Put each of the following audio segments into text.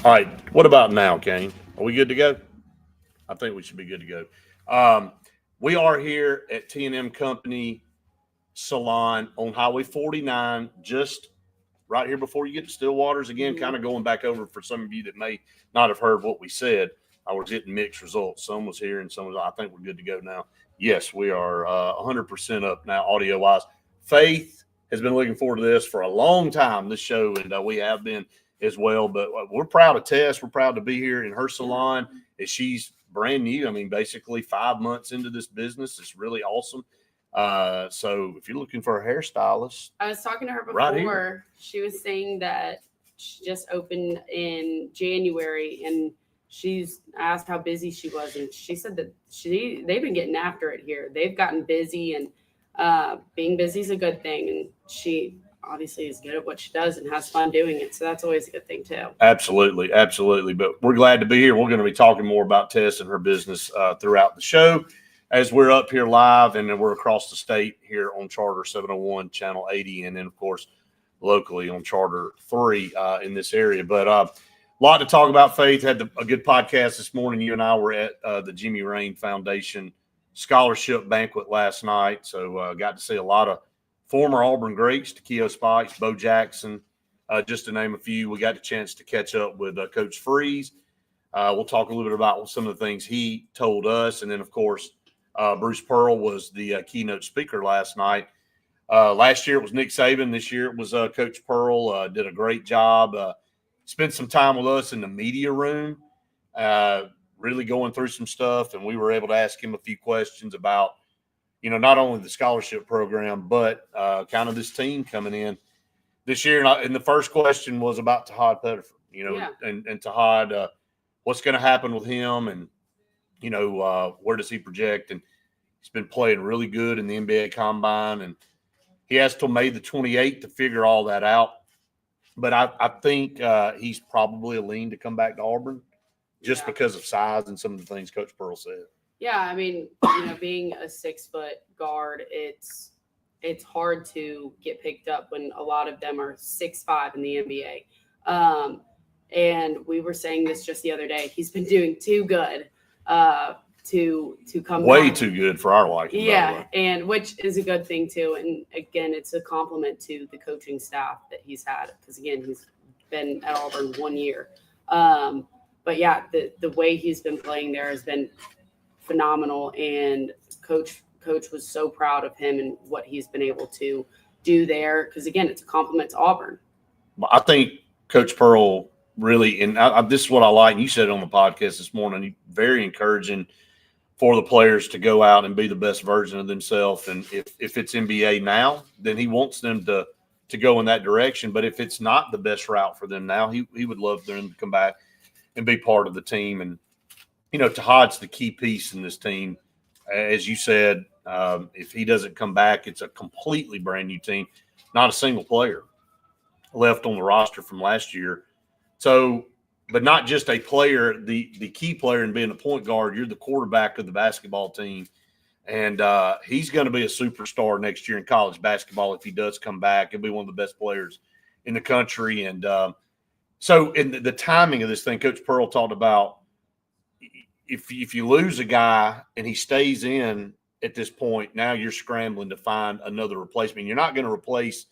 All right. What about now, Kane? Are we good to go? I think we should be good to go. We are here at T&M Company Salon on Highway 49, just right here before you get to Stillwater's. Again, kind of going back over for some of you that may not have heard what we said. I was getting mixed results. Some was here and some was. I think we're good to go now. Yes, we are 100% up now, audio-wise. Faith has been looking forward to this for a long time, this show, and we have been as well. But we're proud of Tess. We're proud to be here in her salon as she's brand new. I mean, basically 5 months into this business. It's really awesome. So if you're looking for a hairstylist, I was talking to her before. Right, she was saying that she just opened in January, and she's asked how busy she was, and she said that they've been getting after it here. They've gotten busy, and being busy is a good thing. And she obviously is good at what she does and has fun doing it. So that's always a good thing too. Absolutely. But we're glad to be here. We're going to be talking more about Tess and her business throughout the show as we're up here live, and then we're across the state here on Charter 701, Channel 80, and then, of course, locally on Charter 3 in this area. But a lot to talk about, Faith. Had a good podcast this morning. You and I were at the Jimmy Rain Foundation Scholarship Banquet last night, so got to see a lot of former Auburn greats, Takeo Spikes, Bo Jackson, just to name a few. We got the chance to catch up with Coach Freeze. We'll talk a little bit about some of the things he told us. And then, of course, Bruce Pearl was the keynote speaker last night. Last year it was Nick Saban. This year it was Coach Pearl. Did a great job. Spent some time with us in the media room, really going through some stuff. And we were able to ask him a few questions about, not only the scholarship program, but kind of this team coming in this year. And the first question was about Tahad Pettiford, and Tahad, what's going to happen with him, and, where does he project? And he's been playing really good in the NBA Combine, and he has till May the 28th to figure all that out. But I think he's probably a lean to come back to Auburn just because of size and some of the things Coach Pearl said. Yeah, I mean, being a 6-foot guard, it's hard to get picked up when a lot of them are 6'5" in the NBA. And we were saying this just the other day. He's been doing too good to come way back. Too good for our liking. Yeah, and which is a good thing too. And again, it's a compliment to the coaching staff that he's had, because again, he's been at Auburn 1 year. But yeah, the way he's been playing there has been phenomenal, and coach was so proud of him and what he's been able to do there, because again, it's a compliment to Auburn. I think Coach Pearl really, and this is what I like, and you said it on the podcast this morning, very encouraging for the players to go out and be the best version of themselves. And if it's NBA now, then he wants them to go in that direction. But if it's not the best route for them now, he would love them to come back and be part of the team. And Tahad's the key piece in this team. As you said, if he doesn't come back, it's a completely brand new team. Not a single player left on the roster from last year. So, but not just a player, the key player in being a point guard, you're the quarterback of the basketball team. And he's going to be a superstar next year in college basketball if he does come back. He'll be one of the best players in the country. And so in the timing of this thing, Coach Pearl talked about, if you lose a guy and he stays in at this point, now you're scrambling to find another replacement. You're not going to replace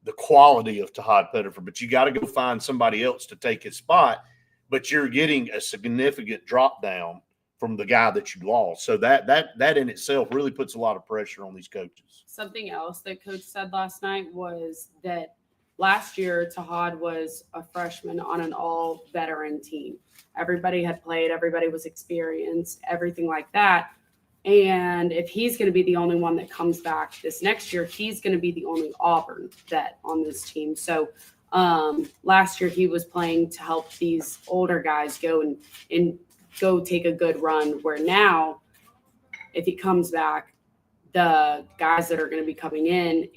the quality of Tahad Pettiford, but you got to go find somebody else to take his spot. But you're getting a significant drop down from the guy that you lost. So that in itself really puts a lot of pressure on these coaches. Something else that Coach said last night was that last year, Tahad was a freshman on an all-veteran team. Everybody had played. Everybody was experienced, everything like that. And if he's going to be the only one that comes back this next year, he's going to be the only Auburn vet on this team. So last year he was playing to help these older guys go and go take a good run, where now if he comes back, the guys that are going to be coming in,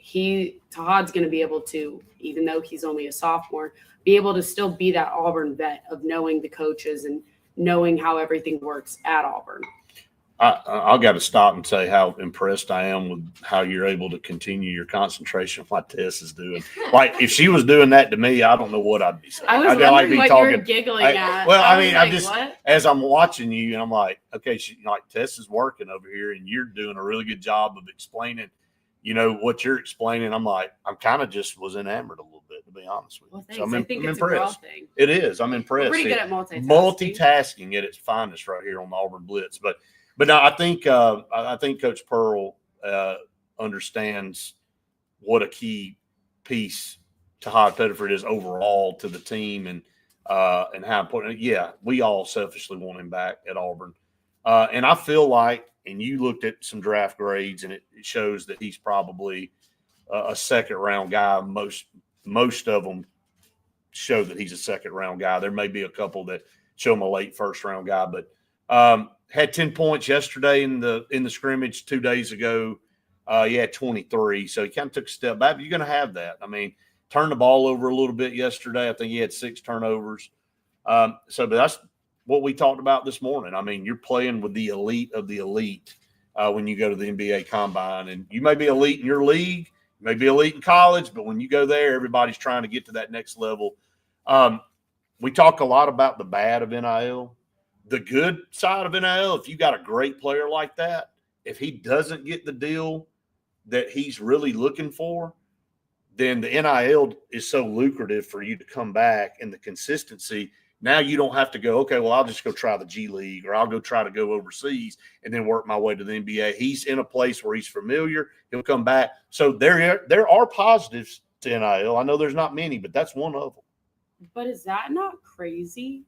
Tahad's going to be able to, even though he's only a sophomore, be able to still be that Auburn vet of knowing the coaches and knowing how everything works at Auburn. I got to stop and say how impressed I am with how you're able to continue your concentration on what Tess is doing. Like, if she was doing that to me, I don't know what I'd be saying. I was I'd wondering like be what talking, you were giggling at. Well, I was mean, like, I'm just, what? as I'm watching you, and I'm like, okay, like, Tess is working over here, and you're doing a really good job of explaining, what you're explaining. I'm like, I'm kind of just was enamored a little bit, to be honest with you. Well, thanks. So I think I'm it's a girl impressed. thing. It is. I'm impressed. We're pretty good at multitasking. Multitasking at its finest right here on the Auburn Blitz. But no, I think Coach Pearl understands what a key piece Tahad Pettiford is overall to the team, and how important. Yeah, we all selfishly want him back at Auburn, and I feel like, and you looked at some draft grades, and it shows that he's probably a second round guy. Most of them show that he's a second round guy. There may be a couple that show him a late first round guy, but had 10 points yesterday in the scrimmage 2 days ago. He had 23, so he kind of took a step back. But you're going to have that. I mean, turned the ball over a little bit yesterday. I think he had 6 turnovers. But that's what we talked about this morning. I mean, you're playing with the elite of the elite when you go to the NBA Combine, and you may be elite in your league, you may be elite in college, but when you go there, everybody's trying to get to that next level. We talk a lot about the bad of NIL. The good side of NIL, if you got a great player like that, if he doesn't get the deal that he's really looking for, then the NIL is so lucrative for you to come back, and the consistency. Now you don't have to go, okay, well, I'll just go try the G League, or I'll go try to go overseas and then work my way to the NBA. He's in a place where he's familiar. He'll come back. So there are positives to NIL. I know there's not many, but that's one of them. But is that not crazy?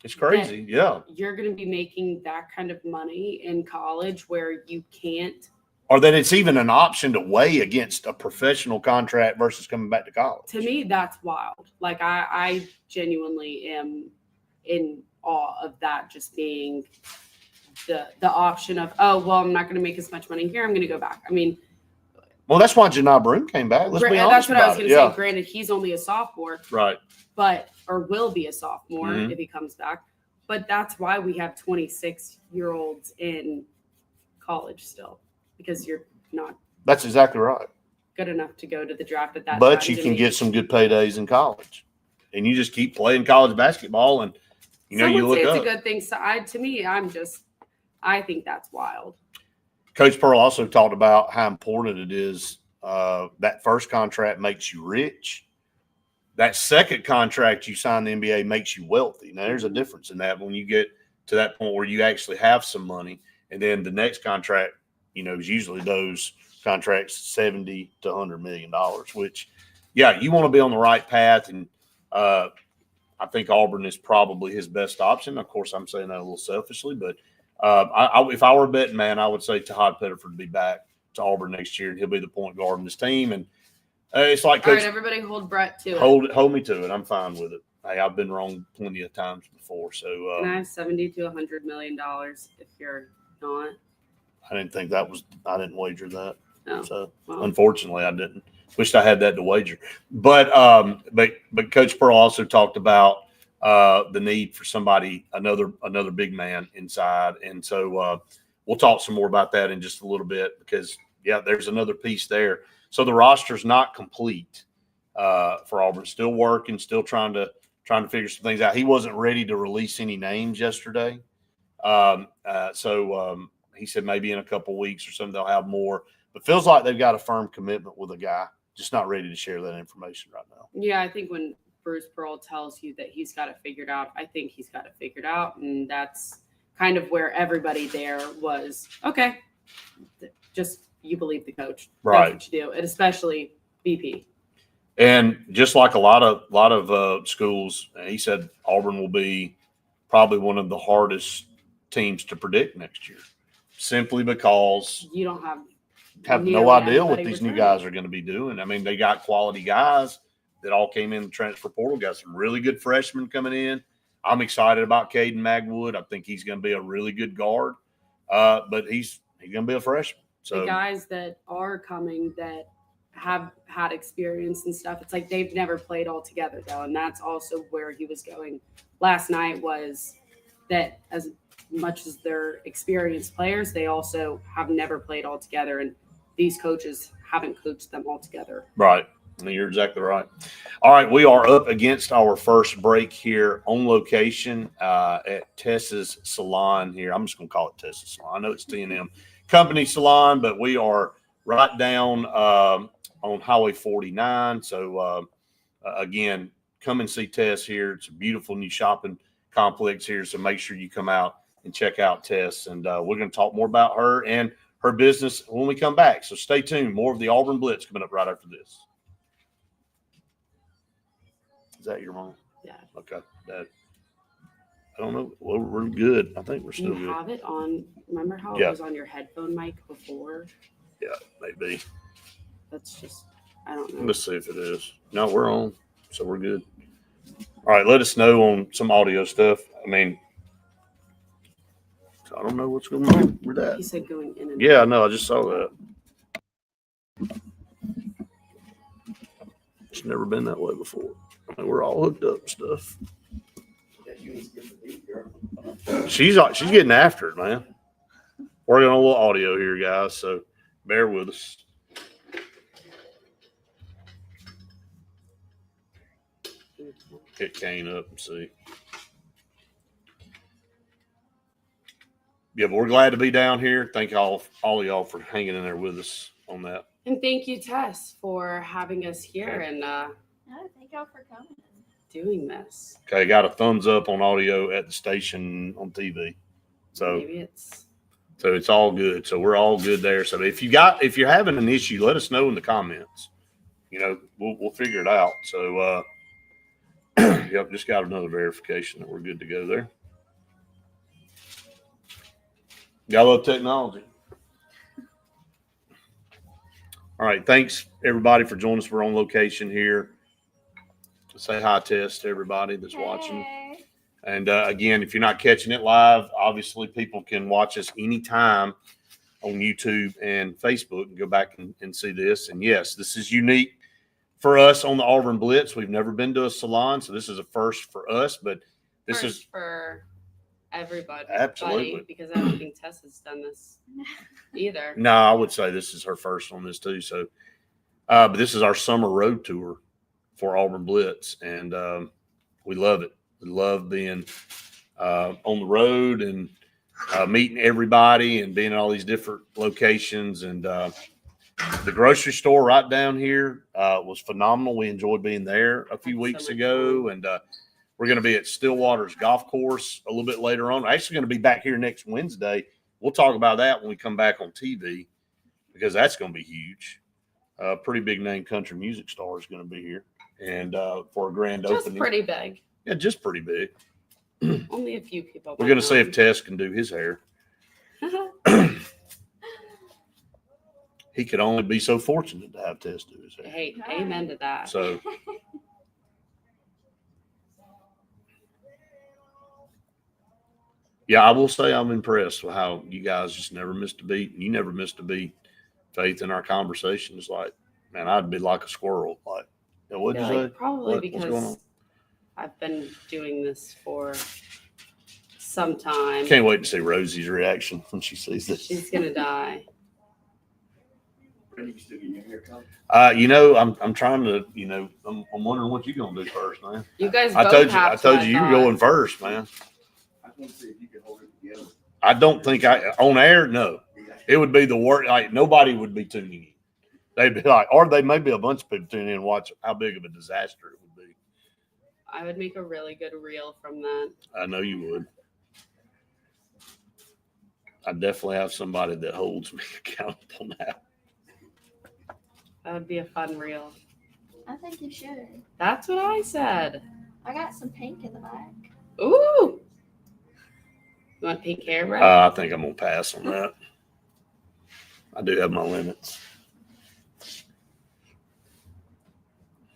It's crazy, yeah. You're going to be making that kind of money in college where you can't. Or that it's even an option to weigh against a professional contract versus coming back to college. To me, that's wild. Like, I genuinely am in awe of that just being the option of, oh, well, I'm not going to make as much money here. I'm going to go back. I mean. Well, that's why Janai Broome came back. Let's be honest. That's what I was going to say. Granted, he's only a sophomore. Right. Or will be a sophomore if he comes back. But that's why we have 26-year-olds in college still, because you're not. That's exactly right. Good enough to go to the draft at that. But you can get some good paydays in college, and you just keep playing college basketball, and you look up. It's a good thing. So to me, I think that's wild. Coach Pearl also talked about how important it is. That first contract makes you rich. That second contract you sign in the NBA makes you wealthy. Now, there's a difference in that when you get to that point where you actually have some money. And then the next contract, is usually those contracts $70 to $100 million, which, yeah, you want to be on the right path. And I think Auburn is probably his best option. Of course, I'm saying that a little selfishly, but if I were a betting man, I would say Tahad Pettiford to be back to Auburn next year, and he'll be the point guard in this team. And it's like, Coach, all right, everybody hold Brett to it. Hold me to it. I'm fine with it. Hey, I've been wrong plenty of times before. So and I have $70 to $100 million if you're not. I didn't think that was. I didn't wager that. No. So unfortunately, I didn't. Wished I had that to wager. But Coach Pearl also talked about the need for another big man inside, and so we'll talk some more about that in just a little bit, because there's another piece there. So the roster's not complete for Auburn. Still working, still trying to figure some things out. He wasn't ready to release any names yesterday, so he said maybe in a couple of weeks or something they'll have more. But feels like they've got a firm commitment with a guy, just not ready to share that information right now. Yeah, I think when Bruce Pearl tells you that he's got it figured out, I think he's got it figured out, and that's kind of where everybody there was. Okay, just. You believe the coach, right? That's what you do, and especially BP. And just like a lot of schools, he said Auburn will be probably one of the hardest teams to predict next year, simply because you don't have no idea what these new guys are going to be doing. I mean, they got quality guys that all came in the transfer portal. Got some really good freshmen coming in. I'm excited about Caden Magwood. I think he's going to be a really good guard, but he's going to be a freshman. So the guys that are coming that have had experience and stuff, it's like they've never played all together, though. And that's also where he was going last night, was that as much as they're experienced players, they also have never played all together, and these coaches haven't coached them all together. Right. I mean, you're exactly right. All right, we are up against our first break here on location at Tess's Salon here. I'm just going to call it Tess's Salon. I know it's T&M Company Salon, but we are right down on Highway 49. So, again, come and see Tess here. It's a beautiful new shopping complex here, so make sure you come out and check out Tess. And we're going to talk more about her and her business when we come back. So stay tuned. More of the Auburn Blitz coming up right after this. Is that your mom? Yeah. Okay. That, I don't know. Well, we're good. I think we're still good. You have it on. Remember how Yeah. it was on your headphone mic before? Yeah, maybe. That's just, I don't know. Let's see if it is. No, we're on. So we're good. All right. Let us know on some audio stuff. I mean, I don't know what's going on with that. He said going in and Yeah, no, I just saw that. It's never been that way before. I mean, we're all hooked up and stuff. She's getting after it, man. Working on a little audio here, guys, so bear with us. Hit Kane up and see. Yeah, but we're glad to be down here. Thank all of y'all for hanging in there with us on that. And thank you, Tess, for having us here and Thank y'all for coming. doing this. Okay, got a thumbs up on audio at the station on TV. So Maybe it's all good. So we're all good there. So if you're having an issue, let us know in the comments. You know, we'll figure it out. So yep, just got another verification that we're good to go there. Gotta love technology. All right, thanks everybody for joining us. We're on location here. Say hi, Tess, to everybody that's watching. And again, if you're not catching it live, obviously people can watch us anytime on YouTube and Facebook and go back and see this. And yes, this is unique for us on the Auburn Blitz. We've never been to a salon, so this is a first for us. But this first is for everybody. Absolutely. Because I don't think Tess has done this either. No, I would say this is her first on this too. So, but this is our summer road tour for Auburn Blitz, and we love it. We love being on the road and meeting everybody and being in all these different locations. And the grocery store right down here was phenomenal. We enjoyed being there a few weeks ago, and we're going to be at Stillwater's golf course a little bit later on. We're actually going to be back here next Wednesday. We'll talk about that when we come back on TV because that's going to be huge. Pretty big name country music star is going to be here, and for a grand Just opening. pretty big. Yeah, just pretty big. Only a few people. We're going to see if Tess can do his hair. He could only be so fortunate to have Tess do his hair. Hey, amen to that. So, yeah, I will say I'm impressed with how you guys just never missed a beat. You never missed a beat, Faith, in our conversation. It's like, man, I'd be like a squirrel. Like, what'd you say? Probably What's going on? because I've been doing this for some time. Can't wait to see Rosie's reaction when she sees this. She's gonna die. You know, I'm trying to, you know, I'm wondering what you're gonna do first, man. You guys I both told you, have I told to, you you were thought. going first, man. I want to see if you can hold it together. I don't think on air, no. It would be the worst. Like nobody would be tuning in. They'd be like, or they may be a bunch of people tuning in and watch how big of a disaster it would be. I would make a really good reel from that. I know you would. I definitely have somebody that holds me accountable now. That would be a fun reel. I think you should. That's what I said. I got some pink in the back. Ooh. You want pink hair, bro? I think I'm gonna pass on that. I do have my limits.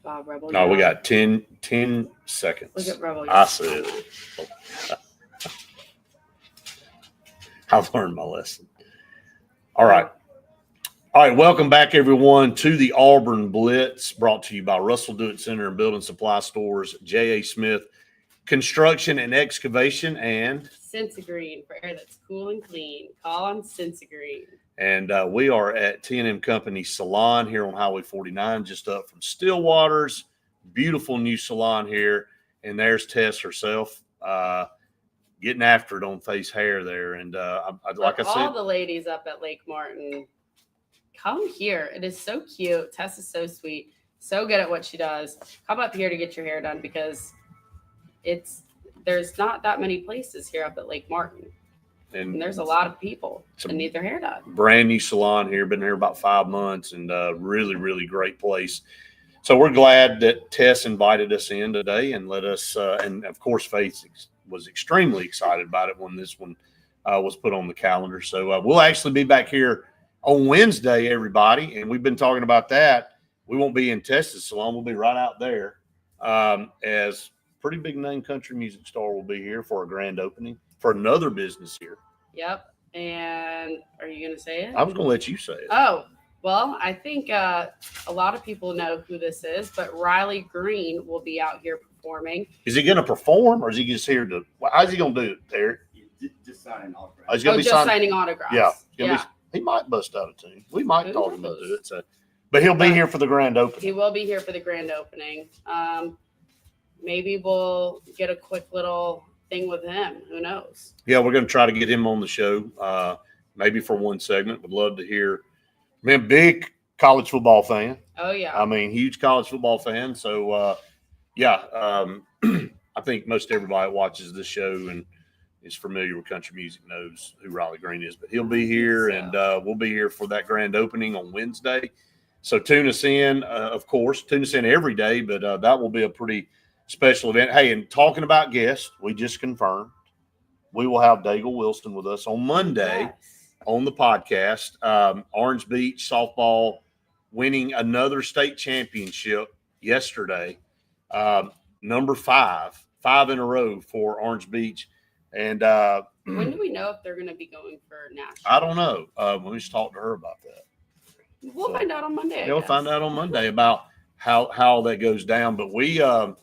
Bob Rebel. No, we yeah. got 10 seconds. Look at Rebel. I said it. I've learned my lesson. All right. All right. Welcome back, everyone, to the Auburn Blitz, brought to you by Russell Do It Center and Building Supply Stores, J.A. Smith construction and excavation, and Sensagreen for air that's cool and clean. Call on Sensagreen. And we are at T&M Company Salon here on Highway 49, just up from Stillwater's. Beautiful new salon here. And there's Tess herself getting after it on face hair there. And like I said, all the ladies up at Lake Martin, come here. It is so cute. Tess is so sweet, so good at what she does. Come up here to get your hair done because there's not that many places here up at Lake Martin. And there's a lot of people that need their hair done. Brand new salon here. Been here about 5 months, and really, really great place. So we're glad that Tess invited us in today and let us, and of course, Faith was extremely excited about it when this one was put on the calendar. So we'll actually be back here on Wednesday, everybody. And we've been talking about that. We won't be in Tess's salon. We'll be right out there as pretty big name country music star will be here for a grand opening for another business here. Yep. And are you going to say it? I was going to let you say it. Oh, well, I think a lot of people know who this is, but Riley Green will be out here performing. Is he going to perform, or is he just here to? How's he going to do it, Eric? Just signing autographs. Oh, he's going to be signing autographs. Yeah. He might bust out a tune. We might talk him into it. So, but he'll be here for the grand opening. He will be here for the grand opening. Maybe we'll get a quick little thing with him. Who knows? Yeah, we're going to try to get him on the show. Maybe for one segment. Would love to hear. Man, big college football fan. Oh yeah. I mean, huge college football fan. So I think most everybody that watches this show and is familiar with country music knows who Riley Green is. But he'll be here, and we'll be here for that grand opening on Wednesday. So tune us in, of course. Tune us in every day, but that will be a pretty special event. Hey, and talking about guests, we just confirmed we will have Daigle Wilson with us on Monday on the podcast. Orange Beach softball winning another state championship yesterday. Number 5 in a row for Orange Beach. And when do we know if they're going to be going for national? I don't know. We just talked to her about that. We'll find out on Monday. We'll find out on Monday about how that goes down. But we're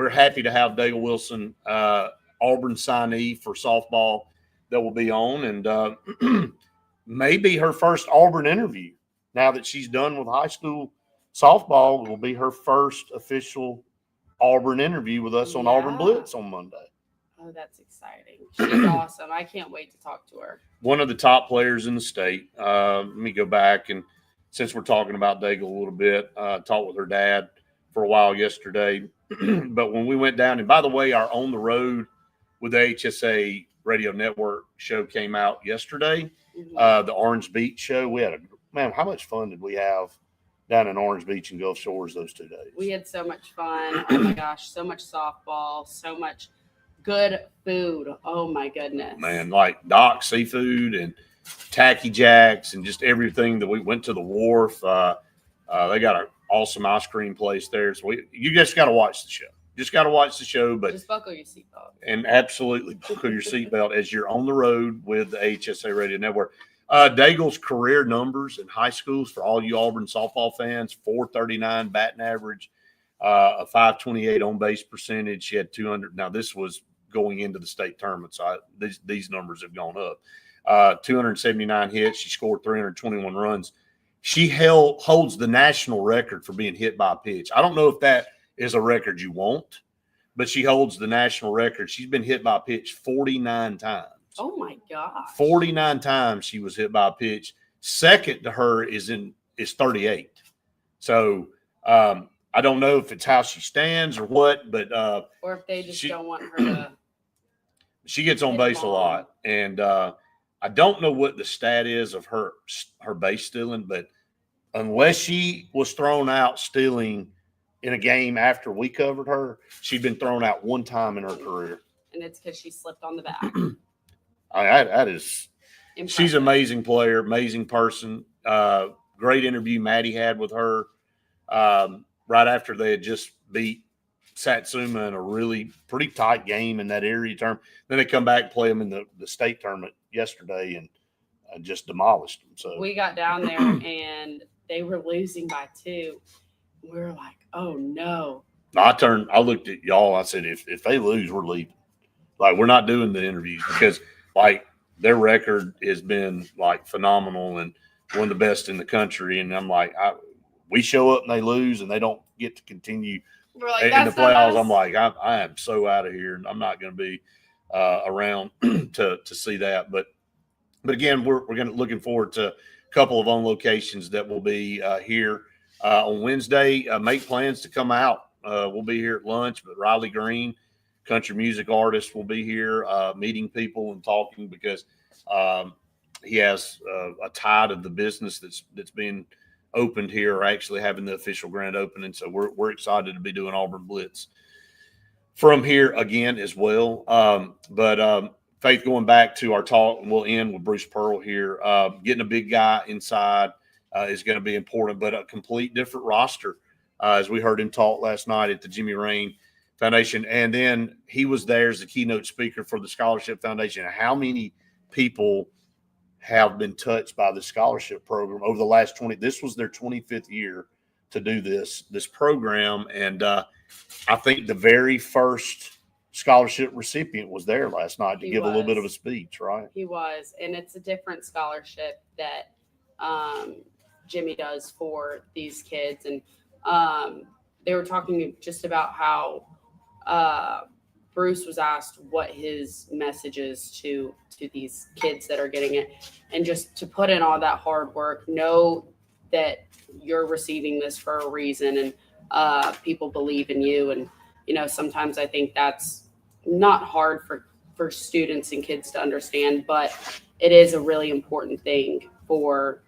happy to have Daigle Wilson, Auburn signee for softball, that will be on, and maybe her first Auburn interview. Now that she's done with high school softball, will be her first official Auburn interview with us on Auburn Blitz on Monday. Oh, that's exciting. She's awesome. I can't wait to talk to her. One of the top players in the state. Let me go back, and since we're talking about Daigle a little bit, talked with her dad for a while yesterday. But when we went down, and by the way, our On the Road with the AHSAA Radio Network show came out yesterday. The Orange Beach show. We had how much fun did we have down in Orange Beach and Gulf Shores those 2 days? We had so much fun. Oh my gosh, so much softball, so much good food. Oh my goodness. Man, like Doc Seafood and Tacky Jacks and just everything that we went to the wharf. They got an awesome ice cream place there. So you just got to watch the show. Just got to watch the show, but just buckle your seatbelt. And absolutely buckle your seatbelt as you're on the road with the AHSAA Radio Network. Daigle's career numbers in high schools for all you Auburn softball fans: 439 batting average, a 528 on base percentage. She had 200. Now this was going into the state tournament, so these numbers have gone up. 279 hits. She scored 321 runs. She holds the national record for being hit by a pitch. I don't know if that is a record you want, but she holds the national record. She's been hit by a pitch 49 times. Oh my gosh. 49 times she was hit by a pitch. Second to her is 38. So I don't know if it's how she stands or what, but or if they just don't want her to. She gets on base a lot, and I don't know what the stat is of her base stealing, but unless she was thrown out stealing in a game after we covered her, she'd been thrown out one time in her career. And it's because she slipped on the back. That is impressive. She's an amazing player, amazing person. Great interview Maddie had with her right after they had just beat Satsuma in a really pretty tight game in that area term. Then they come back and play them in the state tournament yesterday and just demolished them. So we got down there and they were losing by 2. We were like, oh no. I looked at y'all. I said, if they lose, we're leaving. Like, we're not doing the interviews because, like, their record has been, like, phenomenal and one of the best in the country. And I'm like, we show up and they lose and they don't get to continue We're like, in the that's not playoffs. us. I'm like, I am so out of here. I'm not going to be around to see that. But again, we're going to looking forward to a couple of on locations that will be here on Wednesday. Make plans to come out. We'll be here at lunch, but Riley Green, country music artist, will be here meeting people and talking because he has a tie to the business that's being opened here, or actually having the official grand opening. So we're excited to be doing Auburn Blitz from here again as well. Faith, going back to our talk, and we'll end with Bruce Pearl here. Getting a big guy inside is going to be important, but a complete different roster. As we heard him talk last night at the Jimmy Rain Foundation. And then he was there as the keynote speaker for the Scholarship Foundation. How many people have been touched by the scholarship program over the last 20? This was their 25th year to do this program. And I think the very first scholarship recipient was there last night to give a little bit of a speech, right? He was. And it's a different scholarship that Jimmy does for these kids. And they were talking just about how Bruce was asked what his message is to these kids that are getting it, and just to put in all that hard work, know that you're receiving this for a reason, and people believe in you. And, sometimes I think that's not hard for students and kids to understand, but it is a really important thing for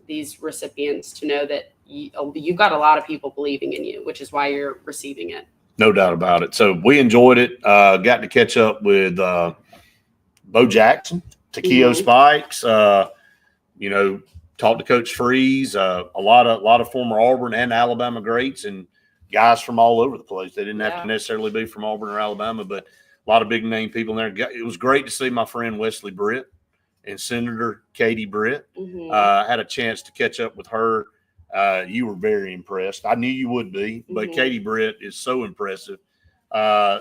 these recipients to know that you've got a lot of people believing in you, which is why you're receiving it. No doubt about it. So we enjoyed it. Got to catch up with Bo Jackson, Takeo Spikes. Talked to Coach Freeze. A lot of former Auburn and Alabama greats and guys from all over the place. They didn't have to necessarily be from Auburn or Alabama, but a lot of big name people in there. It was great to see my friend Wesley Britt and Senator Katie Britt. Had a chance to catch up with her. You were very impressed. I knew you would be, but Katie Britt is so impressive.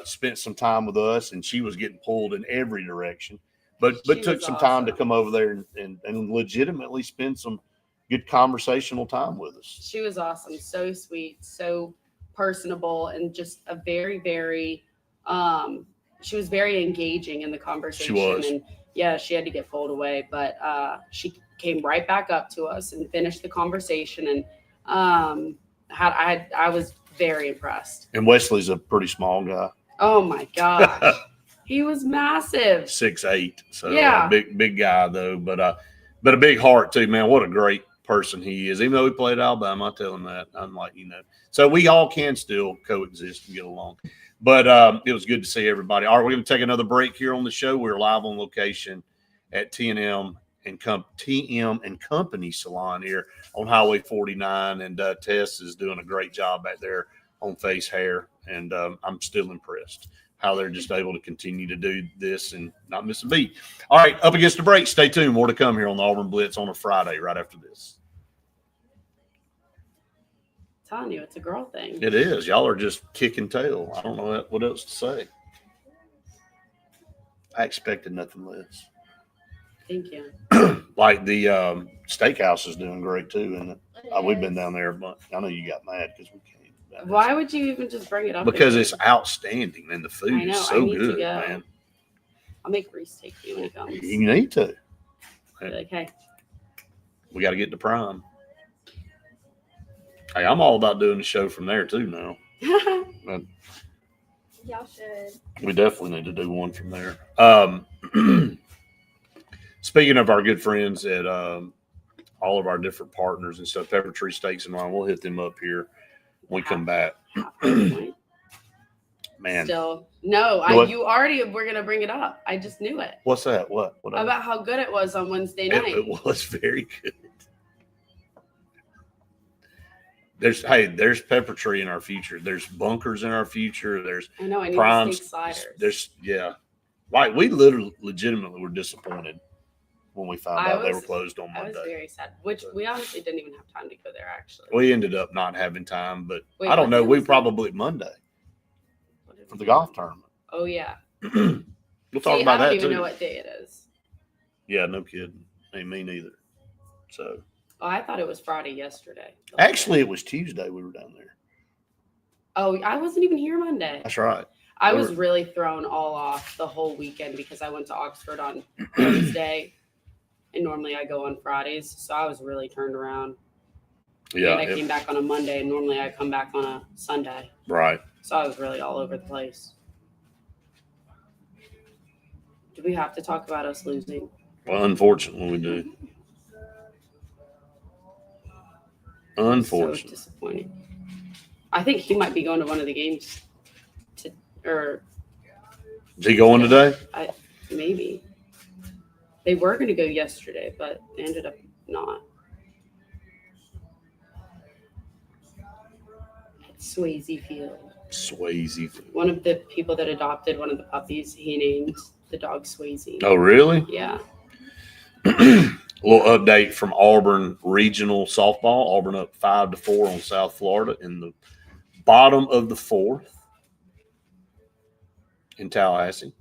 Spent some time with us, and she was getting pulled in every direction, but took some time to come over there and legitimately spend some good conversational time with us. She was awesome. So sweet, so personable, and just a very, very, she was very engaging in the conversation. She was. And yeah, she had to get pulled away, but she came right back up to us and finished the conversation. And I was very impressed. And Wesley's a pretty small guy. Oh my gosh. He was massive. 6'8". So yeah. Big guy though, but a big heart too, man. What a great person he is. Even though he played Alabama, I tell him that. I'm like, so we all can still coexist and get along. But it was good to see everybody. All right, we're going to take another break here on the show. We're live on location at TM and Company Salon here on Highway 49, and Tess is doing a great job back there on face hair, and I'm still impressed how they're just able to continue to do this and not miss a beat. All right, up against the break. Stay tuned. More to come here on the Auburn Blitz on a Friday right after this. Telling you, it's a girl thing. It is. Y'all are just kicking tail. I don't know what else to say. I expected nothing less. Thank you. Like the steakhouse is doing great too, isn't it? We've been down there a bunch. I know you got mad because we came. Why would you even just bring it up? Because again? it's outstanding, and the food is so good, man. I'll make Reese take you when he comes. You need to. Be like, hey, we got to get to Prime. Hey, I'm all about doing the show from there too now. Y'all should. We definitely need to do one from there. Speaking of our good friends at all of our different partners and stuff, Pepper Tree Steaks and Wine, we'll hit them up here when we come back. Man. Still, no, you already were going to bring it up. I just knew it. What's that? What? About how good it was on Wednesday night. It was very good. There's Pepper Tree in our future. There's Bunkers in our future. There's I know. I need Prime steak sliders. Like we legitimately were disappointed when we found out they were closed on Monday. I was very sad. Which we honestly didn't even have time to go there. Actually, we ended up not having time, but I don't know. We probably Monday. for the golf tournament. Oh yeah. We'll talk See, about I that don't even too. know what day it is. Yeah, no kidding. Ain't me neither. So Oh, I thought it was Friday yesterday. actually, it was Tuesday we were down there. Oh, I wasn't even here Monday. That's right. I We was were- really thrown all off the whole weekend because I went to Oxford on Thursday, and normally I go on Fridays, so I was really turned around. Yeah, And I came back on a Monday, and normally I come back on a Sunday, right. so I was really all over the place. Do we have to talk about us losing? Well, unfortunately, we do. So Unfortunately. disappointing. I think he might be going to one of the games, or Is he going today? maybe. They were going to go yesterday, but they ended up not. At Swayze Field. Swayze. One of the people that adopted one of the puppies, he named the dog Swayze. Oh, really? Yeah. A little update from Auburn Regional Softball. Auburn up 5-4 on South Florida in the bottom of the fourth in Tallahassee.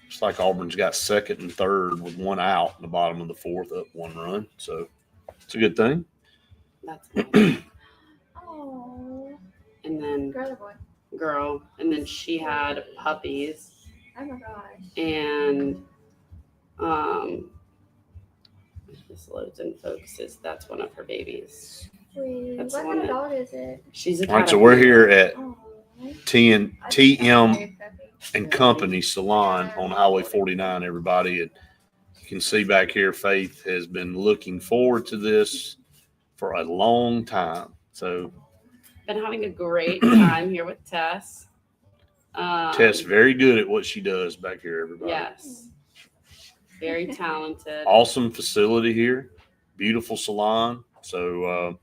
It's like Auburn's got second and third with one out in the bottom of the fourth, up 1 run. So it's a good thing. That's nice. Oh, And then girl or boy? girl, and then she had puppies, Oh my gosh. and if this loads and focuses, that's one of her babies. Sweet. That's What the one kind of that- dog is it? She's a All right, so we're here at Oh, TM Puppy. and Company Salon on Highway 49, everybody. And you can see back here, Faith has been looking forward to this for a long time. So Been having a great time here with Tess. Tess, very good at what she does back here, everybody. Yes. Very talented. Awesome facility here. Beautiful salon. So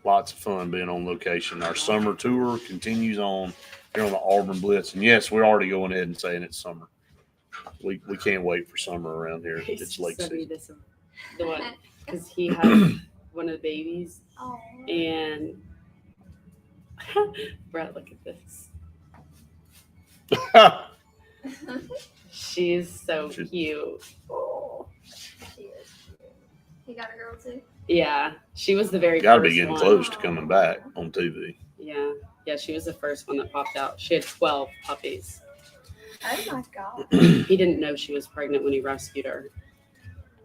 lots of fun being on location. Our summer tour continues on here on the Auburn Blitz. And yes, we're already going ahead and saying it's summer. We can't wait for summer around here. He's It's just late sent me season. this, the one, because he has one of the babies, Oh. and Brett, look at this. She's so She- cute. Oh, she is cute. You got a girl too? Yeah, she was the very Got to first be getting one. close to coming back on TV. Yeah, she was the first one that popped out. She had 12 puppies. Oh my god. He didn't know she was pregnant when he rescued her.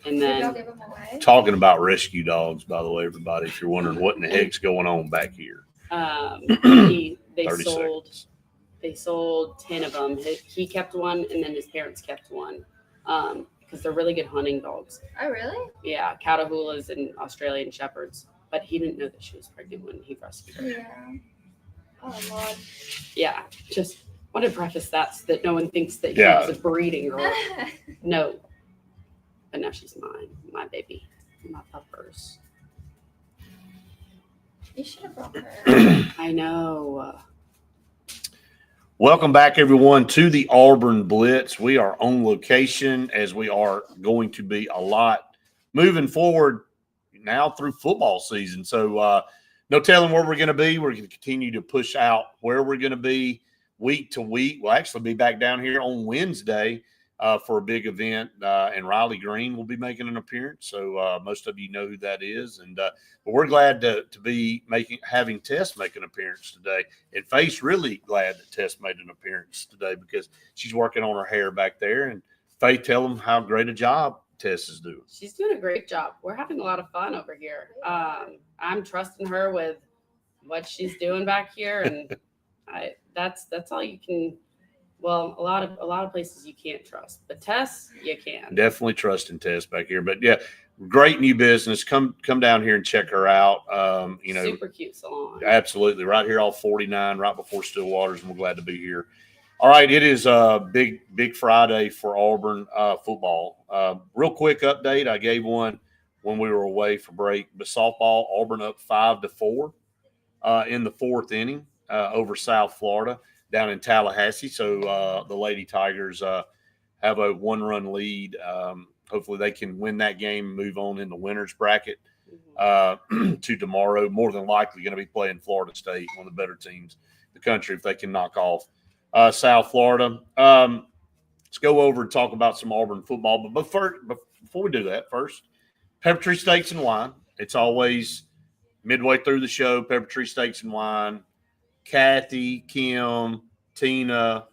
And Did y'all then give them away? Talking about rescue dogs, by the way, everybody, if you're wondering what in the heck's going on back here. they 30 sold seconds. they sold 10 of them. He kept one, and then his parents kept one, because they're really good hunting dogs. Oh really? Yeah, Catahoula's and Australian Shepherds. But he didn't know that she was pregnant when he rescued her. Yeah. Oh lord. Yeah, just want to preface that so that no one thinks that Yeah. he was a breeding girl. No. But now she's mine, my baby, my puppers. You should have brought her. I know. Welcome back, everyone, to the Auburn Blitz. We are on location, as we are going to be a lot moving forward now through football season. So no telling where we're going to be. We're going to continue to push out where we're going to be week to week. We'll actually be back down here on Wednesday for a big event, and Riley Green will be making an appearance. So most of you know who that is, and but we're glad to be having Tess make an appearance today. And Faith's really glad that Tess made an appearance today because she's working on her hair back there. And Faith, tell them how great a job Tess is doing. She's doing a great job. We're having a lot of fun over here. I'm trusting her with what she's doing back here, and that's all you can. Well, a lot of places you can't trust, but Tess, you can. Definitely trusting Tess back here. But yeah, great new business. Come down here and check her out. Super cute salon. Absolutely. Right here off 49, right before Stillwater's, and we're glad to be here. All right, it is a big Friday for Auburn football. Real quick update. I gave one when we were away for break, but softball, Auburn up 5-4 in the fourth inning over South Florida down in Tallahassee. So the Lady Tigers have a 1-run lead hopefully they can win that game and move on in the winner's bracket Mhm. to tomorrow. More than likely going to be playing Florida State, one of the better teams in the country, if they can knock off South Florida. Let's go over and talk about some Auburn football. But before we do that, first, Pepper Tree Steaks and Wine. It's always midway through the show, Pepper Tree Steaks and Wine. Kathy, Kim, Tina,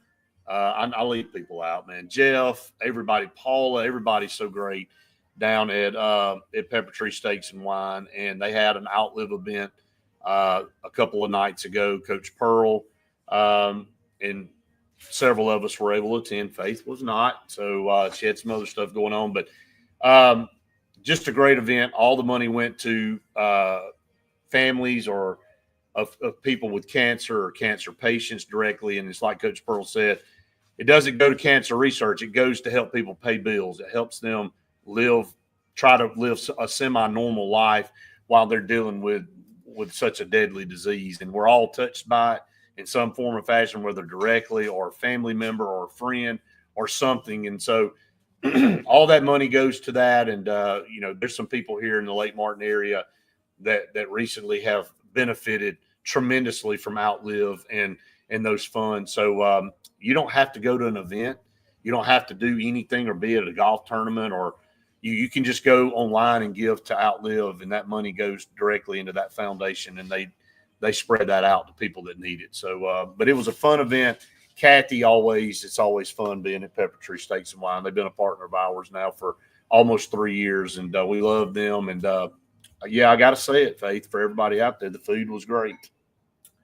I'll leave people out, man. Jeff, everybody, Paula, everybody's so great down at Pepper Tree Steaks and Wine. And they had an Outlive event a couple of nights ago. Coach Pearl and several of us were able to attend. Faith was not. So she had some other stuff going on. But just a great event. All the money went to families or of people with cancer or cancer patients directly. And it's like Coach Pearl said, it doesn't go to cancer research. It goes to help people pay bills. It helps them try to live a semi-normal life while they're dealing with such a deadly disease. And we're all touched by it in some form or fashion, whether directly or a family member or a friend or something. And so all that money goes to that. And, there's some people here in the Lake Martin area that recently have benefited tremendously from Outlive and those funds. So you don't have to go to an event. You don't have to do anything or be at a golf tournament, or you can just go online and give to Outlive, and that money goes directly into that foundation, and they spread that out to people that need it. So, but it was a fun event. Kathy, it's always fun being at Pepper Tree Steaks and Wine. They've been a partner of ours now for almost 3 years, and we love them. And I got to say it, Faith, for everybody out there, the food was great.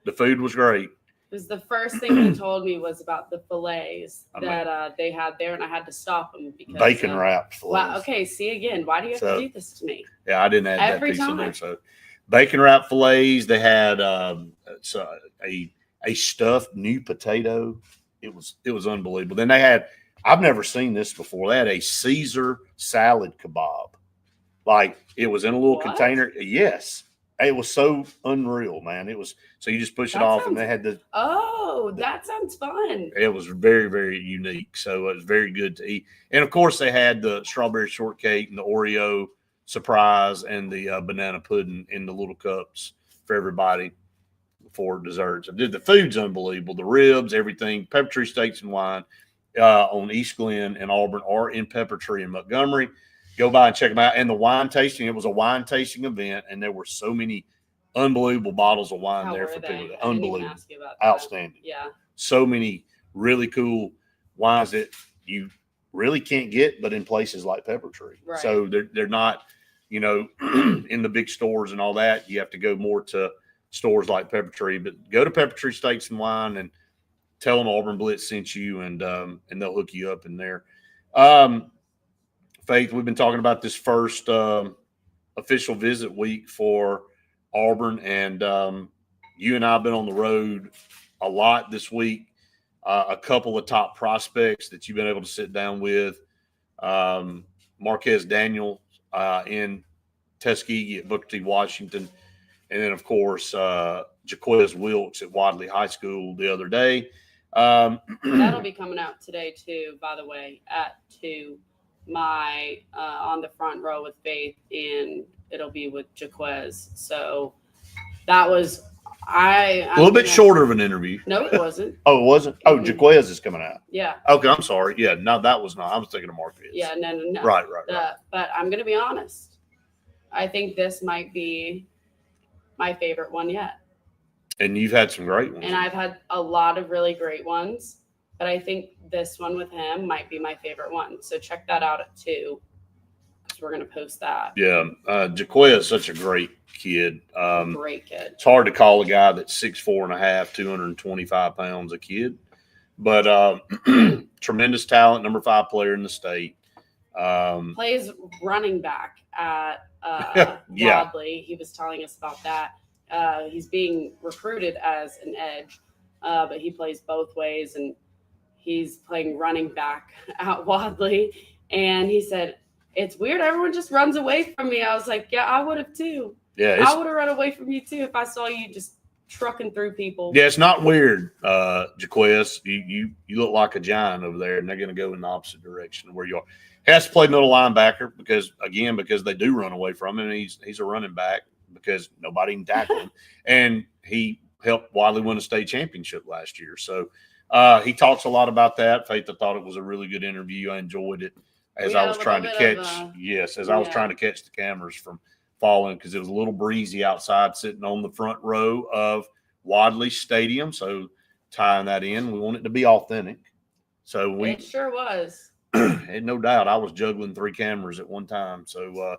The food was great. Because the first thing he told me was about the fillets that they had there, and I had to stop him because Bacon wrapped fillets. Wow. Okay. See again. Why do you have to do this to me? Yeah, I didn't add Every that piece in time. there. So, bacon wrapped fillets. They had a stuffed new potato. It was unbelievable. Then they had, I've never seen this before. They had a Caesar salad kebab. Like, it was in a little container. Yes. It was so unreal, man. It was, so you just push it off, and they had that sounds fun. it was very, very unique. So it was very good to eat. And of course they had the strawberry shortcake and the Oreo surprise and the banana pudding in the little cups for everybody for desserts. The food's unbelievable. The ribs, everything. Pepper Tree Steaks and Wine on East Glen and Auburn, or in Pepper Tree in Montgomery. Go by and check them out. And the wine tasting, it was a wine tasting event, and there were so many unbelievable bottles of wine there for people. Unbelievable. Outstanding. Yeah. So many really cool wines that you really can't get but in places like Pepper Tree. Right. So they're not, in the big stores and all that. You have to go more to stores like Pepper Tree. But go to Pepper Tree Steaks and Wine and tell them Auburn Blitz sent you, and they'll hook you up in there. Faith, we've been talking about this first official visit week for Auburn, and you and I have been on the road a lot this week. A couple of top prospects that you've been able to sit down with. Marquez Daniel in Tuskegee at Booker T. Washington, and then, of course, Jaquez Wilkes at Wadley High School the other day. That'll be coming out today, too, by the way, at 2. My on the front row with Faith, and it'll be with Jaquez. So that was a little bit shorter of an interview. No, it wasn't. Oh, it wasn't? Oh, Jaquez is coming out. Yeah. Okay, I'm sorry. Yeah, no, that was not. I was thinking of Marquez. Yeah, no. Right. But I'm going to be honest. I think this might be my favorite one yet. And you've had some great ones. And I've had a lot of really great ones. But I think this one with him might be my favorite one. So check that out at 2, because we're going to post that. Yeah. Jaquez is such a great kid. Great kid. It's hard to call a guy that's 6'4.5", 225 pounds a kid. But tremendous talent, number 5 player in the state. Plays running back at Yeah. Wadley. He was telling us about that. He's being recruited as an edge, but he plays both ways, and he's playing running back at Wadley. And he said, it's weird. Everyone just runs away from me. I was like, yeah, I would have too. Yeah, I would have run away from you too if I saw you just trucking through people. Yeah, it's not weird, Jaquez. You look like a giant over there, and they're going to go in the opposite direction of where you are. He has to play middle linebacker because they do run away from him, and he's a running back because nobody can tackle him. And he helped Wadley win a state championship last year. So he talks a lot about that. Faith, I thought it was a really good interview. I enjoyed it as I was trying to catch. I was trying to catch the cameras from falling because it was a little breezy outside, sitting on the front row of Wadley Stadium. So tying that in, we want it to be authentic. So It sure was. and no doubt I was juggling 3 cameras at one time. So,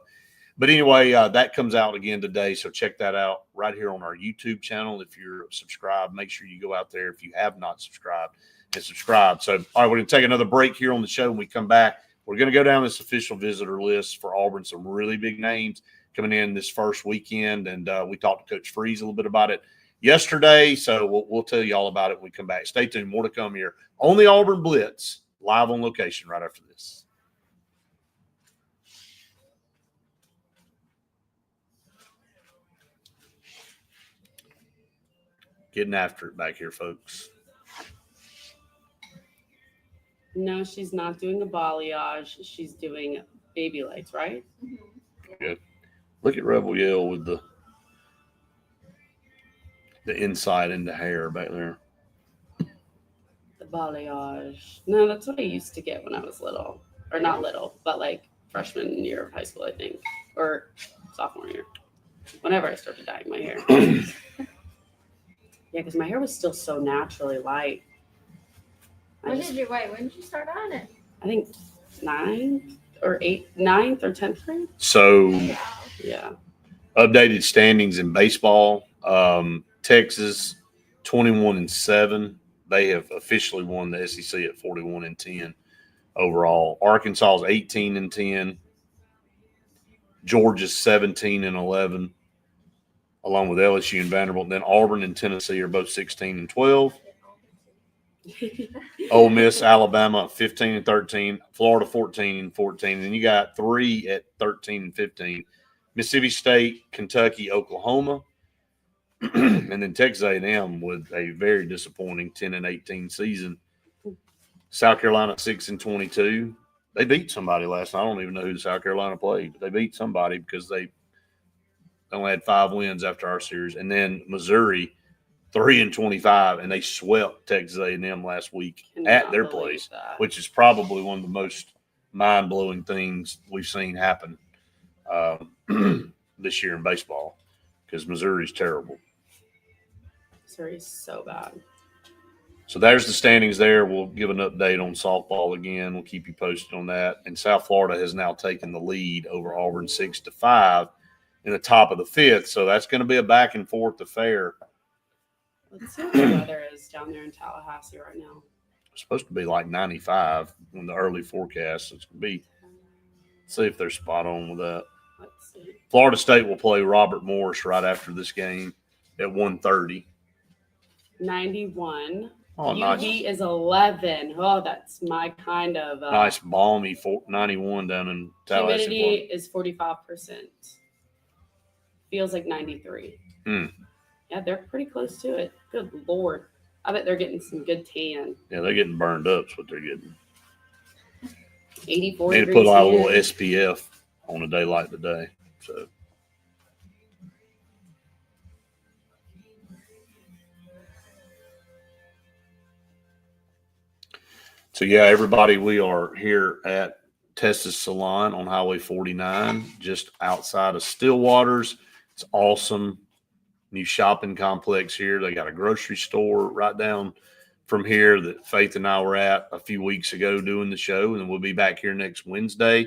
but anyway, that comes out again today. So check that out right here on our YouTube channel. If you're subscribed, make sure you go out there if you have not subscribed and subscribe. So, all right, we're going to take another break here on the show. When we come back, we're going to go down this official visitor list for Auburn. Some really big names coming in this first weekend. And we talked to Coach Freeze a little bit about it yesterday. So we'll tell you all about it when we come back. Stay tuned. More to come here on the Auburn Blitz, live on location right after this. Getting after it back here, folks. No, she's not doing a balayage. She's doing baby lights, right? Good. Look at Rebel Yell with the insight into hair back there. The balayage. No, that's what I used to get when I was little. Or not little, but like freshman year of high school, I think. Or sophomore year. Whenever I started dyeing my hair. Yeah, because my hair was still so naturally light. When did you start on it? I think 9th or 10th grade. So, Yeah. updated standings in baseball. Texas 21-7. They have officially won the SEC at 41-10 overall. Arkansas is 18-10. Georgia's 17-11, along with LSU and Vanderbilt. And then Auburn and Tennessee are both 16-12. Ole Miss, Alabama, 15-13. Florida, 14-14. And then you got 3 at 13-15. Mississippi State, Kentucky, Oklahoma. And then Texas A&M with a very disappointing 10-18 season. South Carolina 6-22. They beat somebody last night. I don't even know who South Carolina played, but they beat somebody because they only had 5 wins after our series. And then Missouri 3-25, and they swept Texas A&M last week at their place, which is probably one of the most mind-blowing things we've seen happen this year in baseball because Missouri's terrible. Missouri's so bad. So there's the standings there. We'll give an update on softball again. We'll keep you posted on that. And South Florida has now taken the lead over Auburn 6-5 in the top of the 5th. So that's going to be a back and forth affair. Let's see what the weather is down there in Tallahassee right now. It's supposed to be like 95 in the early forecast. So it's going to be, see if they're spot on with that. Let's see. Florida State will play Robert Morris right after this game at 1:30. 91. Oh, UV nice. is 11. Oh, that's my kind of. Nice balmy 91 down in Tallahassee. Humidity is 45%. Feels like 93. Yeah, they're pretty close to it. Good Lord. I bet they're getting some good tan. Yeah, they're getting burned up. That's what they're getting. 84 Need to put out a little SPF on a day like today. So yeah, everybody, we are here at Tessa's Salon on Highway 49, just outside of Stillwater's. It's awesome. New shopping complex here. They got a grocery store right down from here that Faith and I were at a few weeks ago doing the show, and we'll be back here next Wednesday.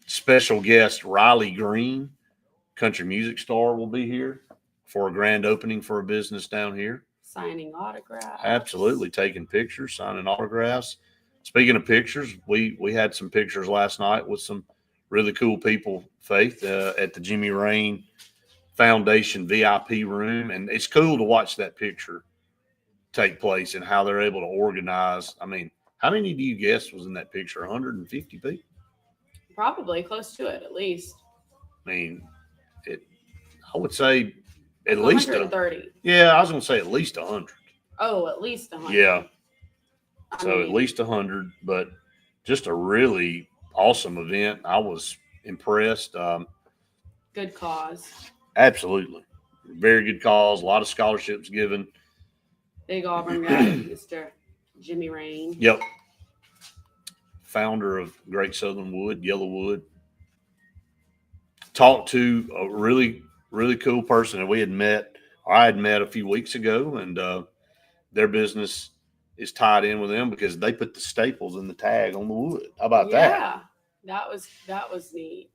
Special guest Riley Green, country music star, will be here for a grand opening for a business down here. Signing autographs. Absolutely, taking pictures, signing autographs. Speaking of pictures, we had some pictures last night with some really cool people, Faith, at the Jimmy Rain Foundation VIP room, and it's cool to watch that picture take place and how they're able to organize. I mean, how many do you guess was in that picture? 150 people? Probably close to it, at least. I mean, I would say At least 130. Yeah, I was gonna say at least 100. Oh, at least 100. Yeah, I so at mean, least 100, but just a really awesome event. I was impressed. good cause. Absolutely, very good cause. A lot of scholarships given. Big Auburn guy, Mr. Jimmy Rain. Yep, founder of Great Southern Wood, Yellowwood. Talked to a really, really cool person that I had met a few weeks ago, and their business is tied in with them because they put the staples in the tag on the wood. How about that? Yeah, that was neat.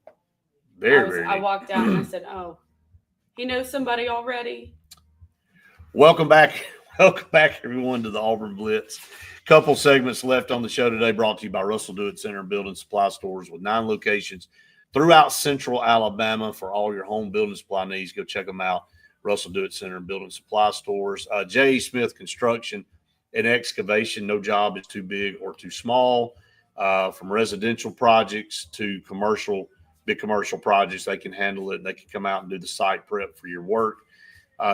Very I neat. walked out and I said, "Oh, he knows somebody already." Welcome back. Welcome back, everyone, to the Auburn Blitz. Couple segments left on the show today, brought to you by Russell Do It Center and Building Supply Stores with 9 locations throughout Central Alabama for all your home building supply needs. Go check them out. Russell Do It Center and Building Supply Stores. J.E. Smith Construction and Excavation. No job is too big or too small. From residential projects to big commercial projects, they can handle it. They can come out and do the site prep for your work.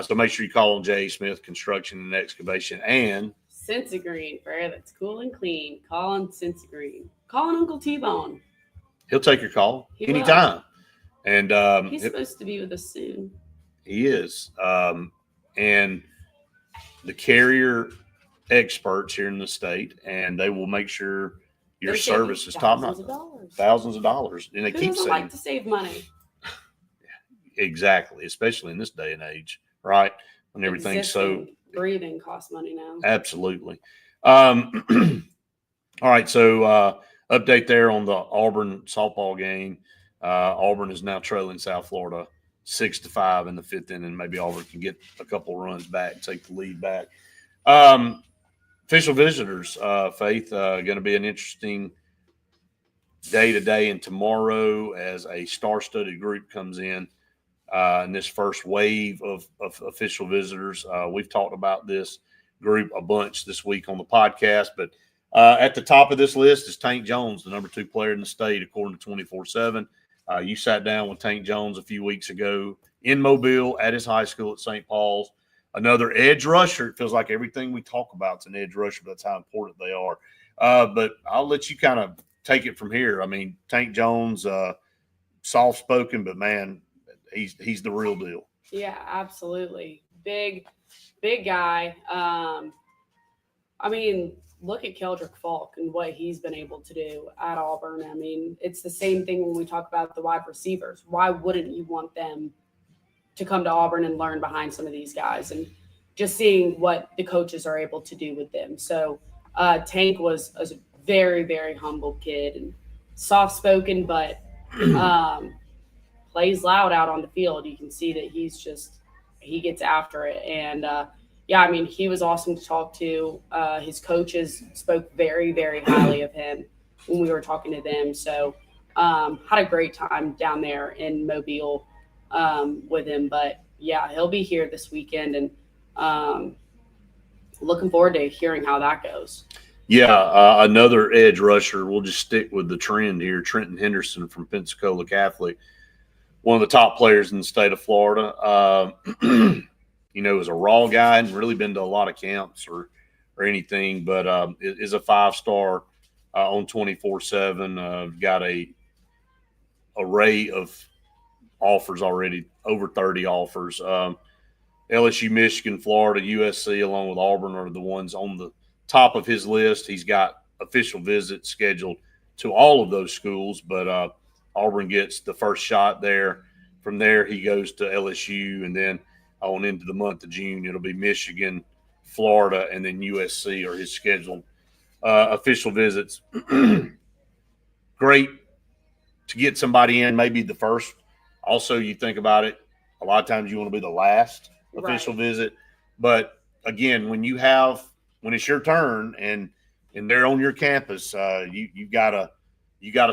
So make sure you call on J.E. Smith Construction and Excavation and Cincy Green for air that's cool and clean. Call on Cincy Green. Call on Uncle T-Bone. he'll take your call He anytime. And He's supposed to be with us soon. he is. And the carrier experts here in the state, and they will make sure your They're saving service is top notch. Thousands of dollars. And they Who keep doesn't saying like to save money? exactly, especially in this day and age, right? When everything's so breathing costs money now. absolutely. All right, so update there on the Auburn softball game. Auburn is now trailing South Florida 6-5 in the 5th inning. Maybe Auburn can get a couple runs back, take the lead back. Official visitors, Faith, going to be an interesting day today and tomorrow as a star-studded group comes in this first wave of official visitors. We've talked about this group a bunch this week on the podcast, but at the top of this list is Tank Jones, the number 2 player in the state, according to 24/7. You sat down with Tank Jones a few weeks ago in Mobile at his high school at St. Paul's. Another edge rusher. It feels like everything we talk about is an edge rusher, but that's how important they are. But I'll let you kind of take it from here. I mean, Tank Jones, soft-spoken, but, man, he's the real deal. Yeah, absolutely. Big guy. I mean, look at Keldrick Falk and what he's been able to do at Auburn. I mean, it's the same thing when we talk about the wide receivers. Why wouldn't you want them to come to Auburn and learn behind some of these guys, and just seeing what the coaches are able to do with them. So Tank was a very, very humble kid and soft-spoken, but plays loud out on the field. You can see that he gets after it. And yeah, I mean, he was awesome to talk to. His coaches spoke very, very highly of him when we were talking to them. So had a great time down there in Mobile with him. But yeah, he'll be here this weekend, and looking forward to hearing how that goes. Yeah, another edge rusher. We'll just stick with the trend here. Trenton Henderson from Pensacola Catholic, one of the top players in the state of Florida. Is a raw guy, hadn't really been to a lot of camps or anything, but is a 5-star on 24/7. Got a array of offers already, over 30 offers. LSU, Michigan, Florida, USC, along with Auburn are the ones on the top of his list. He's got official visits scheduled to all of those schools, but Auburn gets the first shot there. From there, he goes to LSU, and then on into the month of June, it'll be Michigan, Florida, and then USC are his scheduled official visits. Great to get somebody in, maybe the first. Also, you think about it, a lot of times you want to be the last official visit. But again, when it's your turn and they're on your campus, you gotta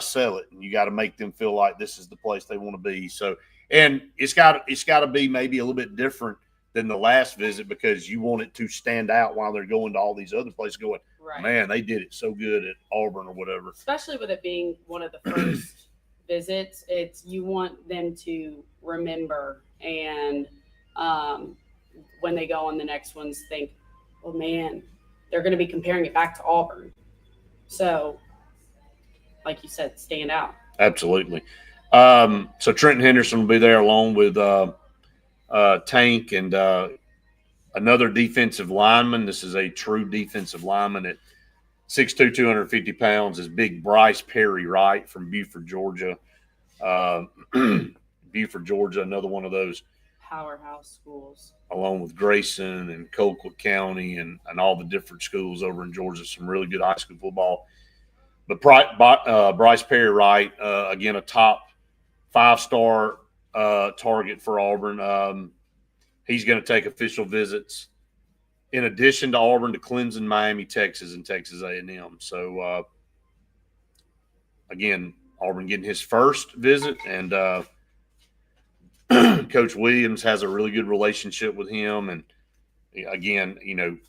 sell it, and you gotta make them feel like this is the place they want to be. So, and it's got to be maybe a little bit different than the last visit, because you want it to stand out while they're going to all these other places going, man, they did it so good at Auburn or whatever. Especially with it being one of the first visits, you want them to remember and when they go on the next ones, think, well, man, they're going to be comparing it back to Auburn. So, like you said, stand out. Absolutely. So Trenton Henderson will be there along with Tank and another defensive lineman. This is a true defensive lineman at 6'2", 250 pounds, is big Bryce Perry Wright from Beaufort, Georgia. Beaufort, Georgia, another one of those Powerhouse schools. along with Grayson and Colquitt County and all the different schools over in Georgia, some really good high school football. But Bryce Perry Wright, again, a top 5-star target for Auburn. He's going to take official visits in addition to Auburn to Clemson, Miami, Texas, and Texas A&M. So, again, Auburn getting his first visit, and Coach Williams has a really good relationship with him. And, again,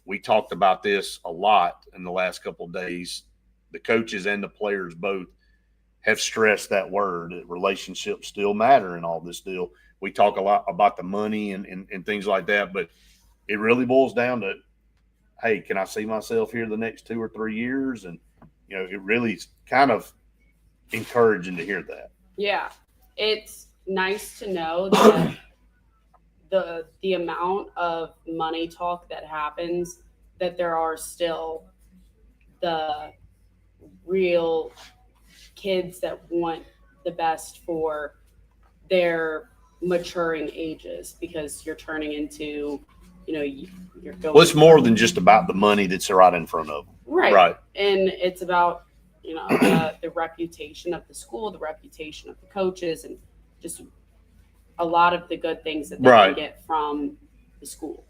we talked about this a lot in the last couple of days. The coaches and the players both have stressed that word, that relationships still matter in all this deal. We talk a lot about the money and things like that, but it really boils down to, hey, can I see myself here the next 2 or 3 years? And, it really is kind of encouraging to hear that. Yeah. It's nice to know that the amount of money talk that happens, that there are still the real kids that want the best for their maturing ages, because you're turning into, you're going. Well, it's more than just about the money that's right in front of them. Right. And it's about, the reputation of the school, the reputation of the coaches, and just a lot of the good things that they can get from the school.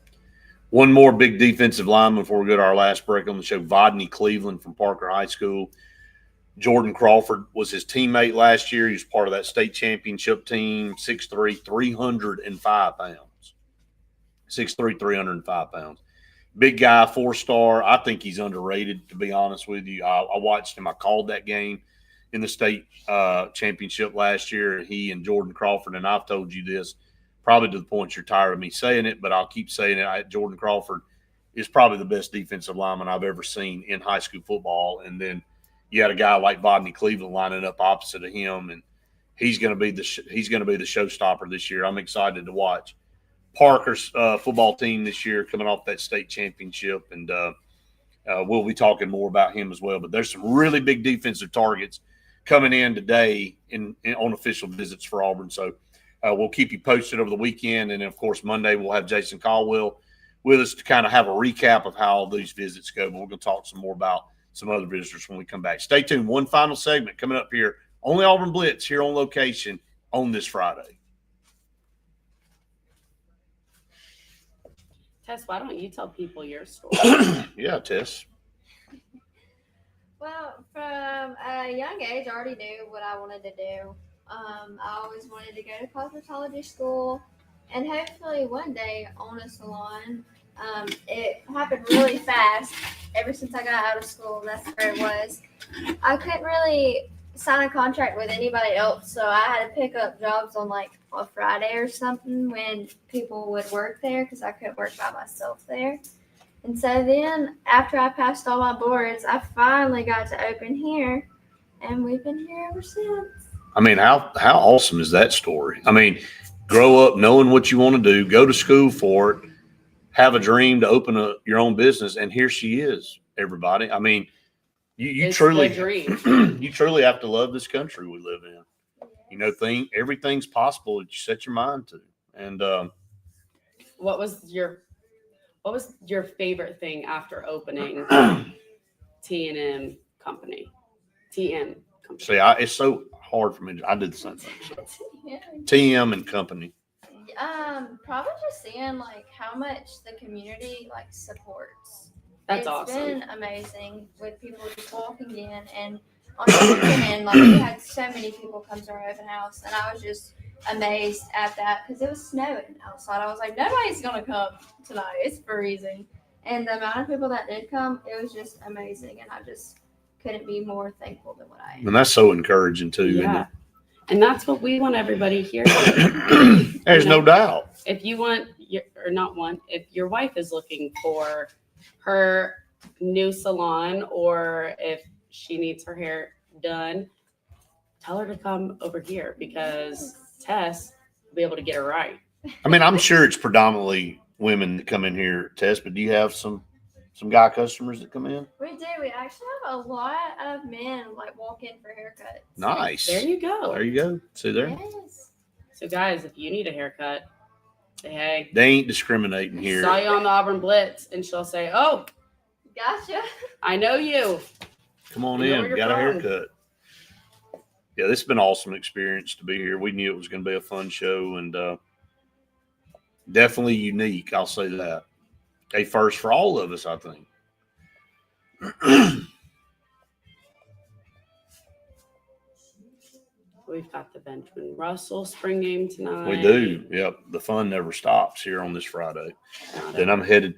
One more big defensive lineman before we go to our last break on the show, Vodney Cleveland from Parker High School. Jordan Crawford was his teammate last year. He was part of that state championship team, 6'3", 305 pounds. 6'3", 305 pounds. Big guy, 4-star. I think he's underrated, to be honest with you. I watched him. I called that game in the state championship last year, he and Jordan Crawford, and I've told you this probably to the point you're tired of me saying it, but I'll keep saying it. Jordan Crawford is probably the best defensive lineman I've ever seen in high school football. And then you had a guy like Vodney Cleveland lining up opposite of him, and he's going to be the showstopper this year. I'm excited to watch Parker's football team this year coming off that state championship, and we'll be talking more about him as well. But there's some really big defensive targets coming in today on official visits for Auburn. So we'll keep you posted over the weekend, and then, of course, Monday we'll have Jason Caldwell with us to kind of have a recap of how all these visits go. But we're going to talk some more about some other visitors when we come back. Stay tuned. One final segment coming up here on the Auburn Blitz here on location on this Friday. Tess, why don't you tell people your story? Yeah, Tess. Well, from a young age, I already knew what I wanted to do. I always wanted to go to cosmetology school and hopefully one day own a salon. It happened really fast. Ever since I got out of school, that's where it was. I couldn't really sign a contract with anybody else, so I had to pick up jobs on like a Friday or something when people would work there because I couldn't work by myself there. And so then after I passed all my boards, I finally got to open here, and we've been here ever since. I mean, how awesome is that story? I mean, grow up knowing what you want to do, go to school for it, have a dream to open your own business, and here she is, everybody. I mean, you truly you truly have to love this country we live in. Yes. Everything's possible that you set your mind to. And what was your favorite thing after opening TM company? See, it's so hard for me. I did the same thing. So. TM and company. Probably just seeing like how much the community like supports. That's awesome. It's been amazing with people just walking in, and on the weekend, like we had so many people come to our open house, and I was just amazed at that because it was snowing outside. I was like, nobody's gonna come tonight. It's freezing, and the amount of people that did come, it was just amazing, and I just couldn't be more thankful than what I am. And that's so encouraging too. Yeah. And that's what we want everybody here. There's no doubt. If you want if your wife is looking for her new salon, or if she needs her hair done, tell her to come over here, because Tess will be able to get her right. I mean, I'm sure it's predominantly women that come in here, Tess, but do you have some guy customers that come in? We do. We actually have a lot of men like walk in for haircuts. Nice. There you go. There you go. See there? Yes. So guys, if you need a haircut, say hey. They ain't discriminating here. Saw you on the Auburn Blitz, and she'll say, "Oh, Gotcha. I know you. Come on I know where in. you're Got a from." haircut. Yeah, this has been an awesome experience to be here. We knew it was going to be a fun show, and definitely unique. I'll say that. A first for all of us, I think. We've got the Benjamin Russell spring game tonight. We do. Yep. The fun never stops here on this Friday. Got Then it. I'm headed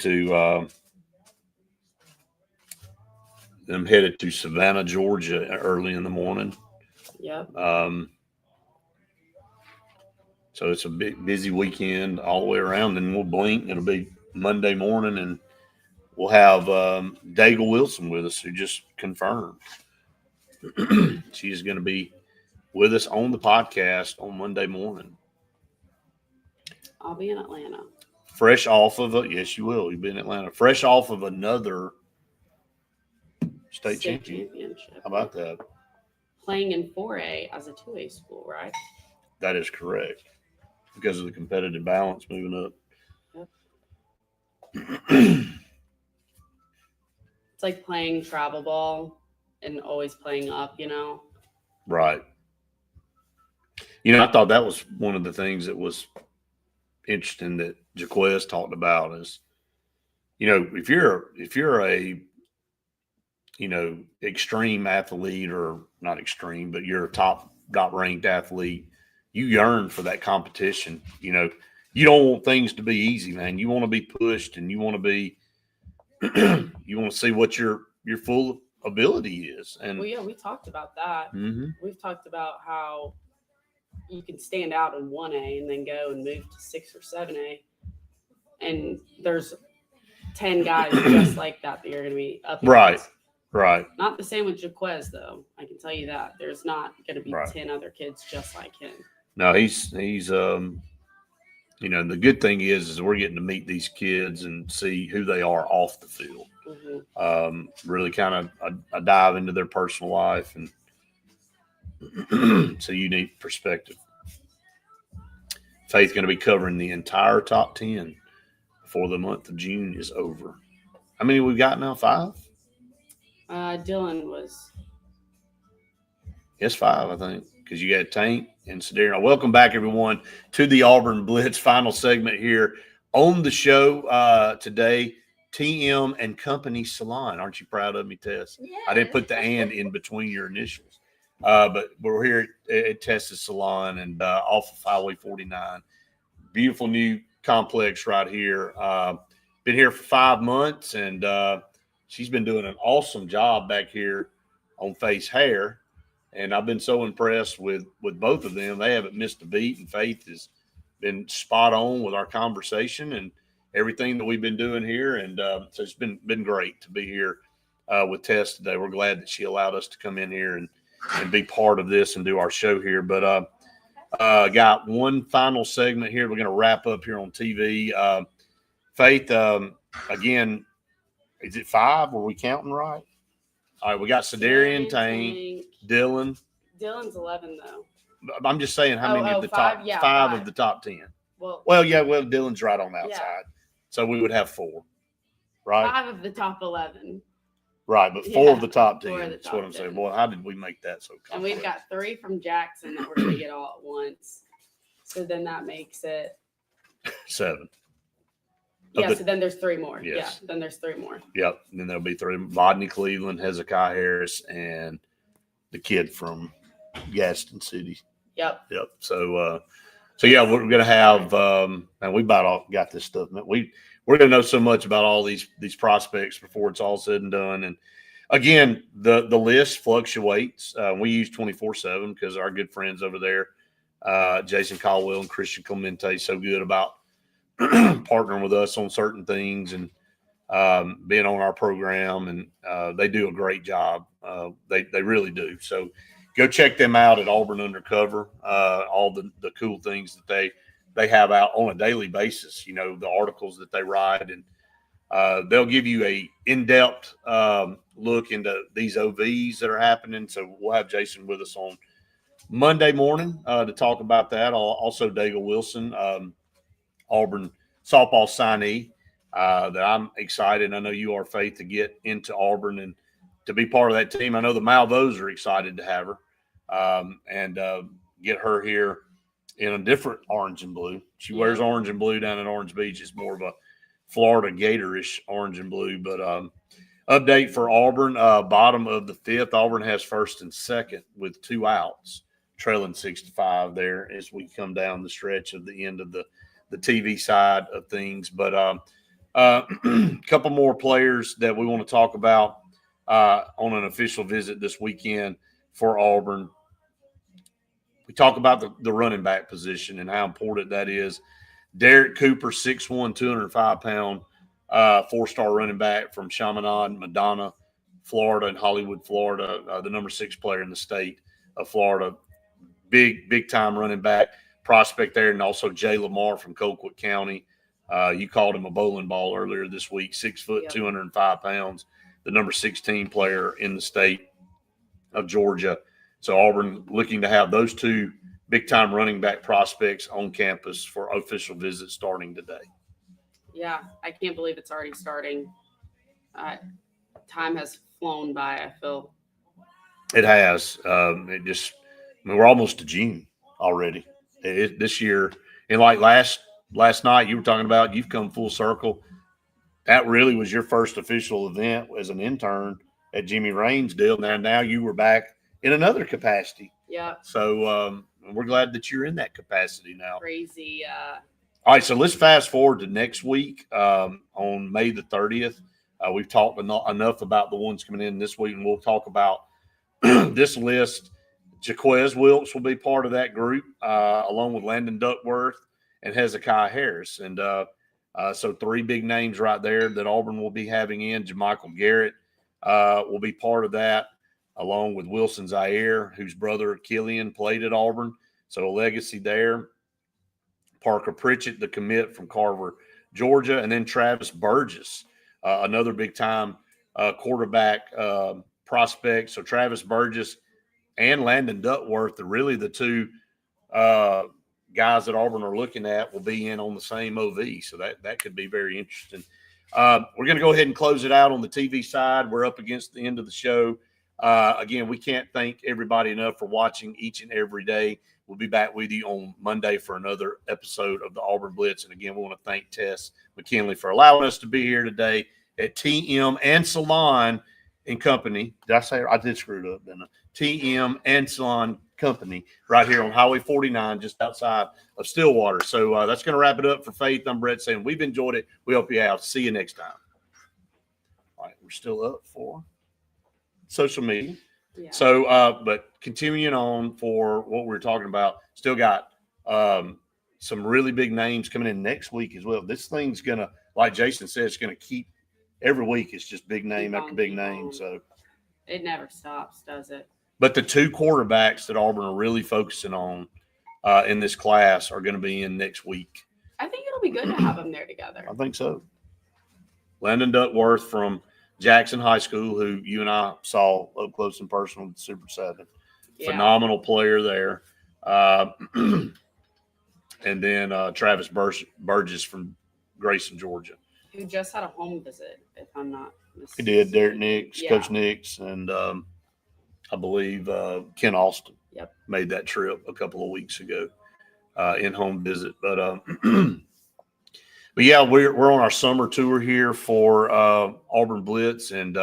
to Savannah, Georgia, early in the morning. Yep. So it's a big busy weekend all the way around. Then we'll blink. It'll be Monday morning, and we'll have Daigle Wilson with us, who just confirmed. She's going to be with us on the podcast on Monday morning. I'll be in Atlanta. Fresh off of yes, you will. You'll be in Atlanta. Fresh off of another state championship. How about that? Playing in 4A as a 2A school, right? That is correct. Because of the competitive balance moving up. Yep. It's like playing travel ball and always playing up, you know? Right. You know, I thought that was one of the things that was interesting that Jaquez talked about is, you know, if you're a, you know, extreme athlete, or not extreme, but you're a top ranked athlete, you yearn for that competition. You know, you don't want things to be easy, man. You want to be pushed, and you want to be, you want to see what your full ability is. And Well, yeah, we talked about that. Mhm. We've talked about how you can stand out in 1A and then go and move to 6 or 7A. And there's 10 guys just like that you're going to be up against. Right. Not the same with Jaquez, though. I can tell you that. There's not going to be Right. 10 other kids just like him. No, he's you know, the good thing is we're getting to meet these kids and see who they are off the field. Mm-hmm. Really kind of a dive into their personal life, and it's a unique perspective. Faith going to be covering the entire top 10 before the month of June is over. How many we got now? 5? Dylan was. Yes, 5, I think, because you got Tank and Sedario. Welcome back, everyone, to the Auburn Blitz final segment here on the show today. TM and Company Salon. Aren't you proud of me, Tess? Yeah. I didn't put the "and" in between your initials. But we're here at Tess's Salon and off of Highway 49. Beautiful new complex right here. Been here for 5 months, and she's been doing an awesome job back here on Faith's hair. And I've been so impressed with both of them. They haven't missed a beat, and Faith has been spot on with our conversation and everything that we've been doing here. And so it's been great to be here with Tess today. We're glad that she allowed us to come in here and be part of this and do our show here. But got one final segment here. We're going to wrap up here on TV. Faith, again, is it 5? Were we counting right? All right, we got Sedarian, Tank, Dylan. Dylan's 11, though. I'm just saying how many of the 5? top Yeah, 5 5. of the top 10. Well, Yeah, Dylan's right on the outside. So we would have 4, right? 5 of the top 11. Right, but 4 of Yeah, the top 10. 4 of the That's top what I'm saying. 10. Boy, how did we make that so complex? And we've got 3 from Jackson that we're going to get all at once. So then that makes it 7. Yeah, so then there's 3 more. Yes. Yeah, then there's 3 more. Yep. And then there'll be 3. Vodney Cleveland, Hezekiah Harris, and the kid from Gaston City. Yep. So yeah, we're going to have, and we about all got this stuff. We're going to know so much about all these prospects before it's all said and done. And again, the list fluctuates. We use 24/7 because our good friends over there, Jason Caldwell and Christian Clemente, so good about partnering with us on certain things and being on our program, and they do a great job. They really do. So go check them out at Auburn Undercover. All the cool things that they have out on a daily basis. You know, the articles that they write, and they'll give you a in-depth look into these OVs that are happening. So we'll have Jason with us on Monday morning to talk about that. Also, Daigle Wilson, Auburn softball signee, that I'm excited. I know you are, Faith, to get into Auburn and to be part of that team. I know the Malvos are excited to have her and get her here in a different orange and blue. She wears orange and blue down at Orange Beach. It's more of a Florida Gator-ish orange and blue. But update for Auburn, bottom of the fifth. Auburn has first and second with 2 outs, trailing 6-5 there as we come down the stretch of the end of the TV side of things. But a couple more players that we want to talk about on an official visit this weekend for Auburn. We talk about the running back position and how important that is. Derek Cooper, 6'1", 205-pound, 4-star running back from Chaminade, Madonna, Florida, and Hollywood, Florida, the number 6 player in the state of Florida. Big time running back prospect there, and also Jay Lamar from Colquitt County. You called him a bowling ball earlier this week, 6 foot, 205 pounds, the number 16 player in the state of Georgia. So Auburn looking to have those 2 big-time running back prospects on campus for official visits starting today. Yeah, I can't believe it's already starting. Time has flown by, I feel. It has. We're almost to June already. This year, and like last night you were talking about, you've come full circle. That really was your first official event as an intern at Jimmy Raines' deal. Now you were back in another capacity. Yeah. So we're glad that you're in that capacity now. Crazy. All right, so let's fast forward to next week on May the 30th. We've talked enough about the ones coming in this week, and we'll talk about this list. Jaquez Wilkes will be part of that group, along with Landon Duckworth and Hezekiah Harris. And so 3 big names right there that Auburn will be having in. JaMichael Garrett will be part of that, along with Wilson Zaire, whose brother Killian played at Auburn. So a legacy there. Parker Pritchard, the commit from Carver, Georgia, and then Travis Burgess, another big-time quarterback prospect. So Travis Burgess and Landon Duckworth are really the 2 guys that Auburn are looking at will be in on the same OV. So that could be very interesting. We're going to go ahead and close it out on the TV side. We're up against the end of the show. Again, we can't thank everybody enough for watching each and every day. We'll be back with you on Monday for another episode of the Auburn Blitz. And again, we want to thank Tess McKinley for allowing us to be here today at TM and Salon and Company. Did I say I did screw it up, didn't I? TM and Salon Company right here on Highway 49, just outside of Stillwater. So that's going to wrap it up for Faith. I'm Brett saying we've enjoyed it. We hope you have. See you next time. All right, we're still up for social media. Yeah. So, but continuing on for what we're talking about, still got some really big names coming in next week as well. This thing's going to, like Jason said, it's going to keep every week. It's just big name after big name. So it never stops, does it? But the 2 quarterbacks that Auburn are really focusing on in this class are going to be in next week. I think it'll be good to have them there together. I think so. Landon Duckworth from Jackson High School, who you and I saw up close and personal with the Super 7. Yeah. Phenomenal player there. And then Travis Burgess from Grayson, Georgia. Who just had a home visit, if I'm not mistaken. He did. Derek Nix, Coach Nix, and I believe Ken Austin made that trip a couple of weeks ago in home visit. But yeah, we're on our summer tour here for Auburn Blitz, and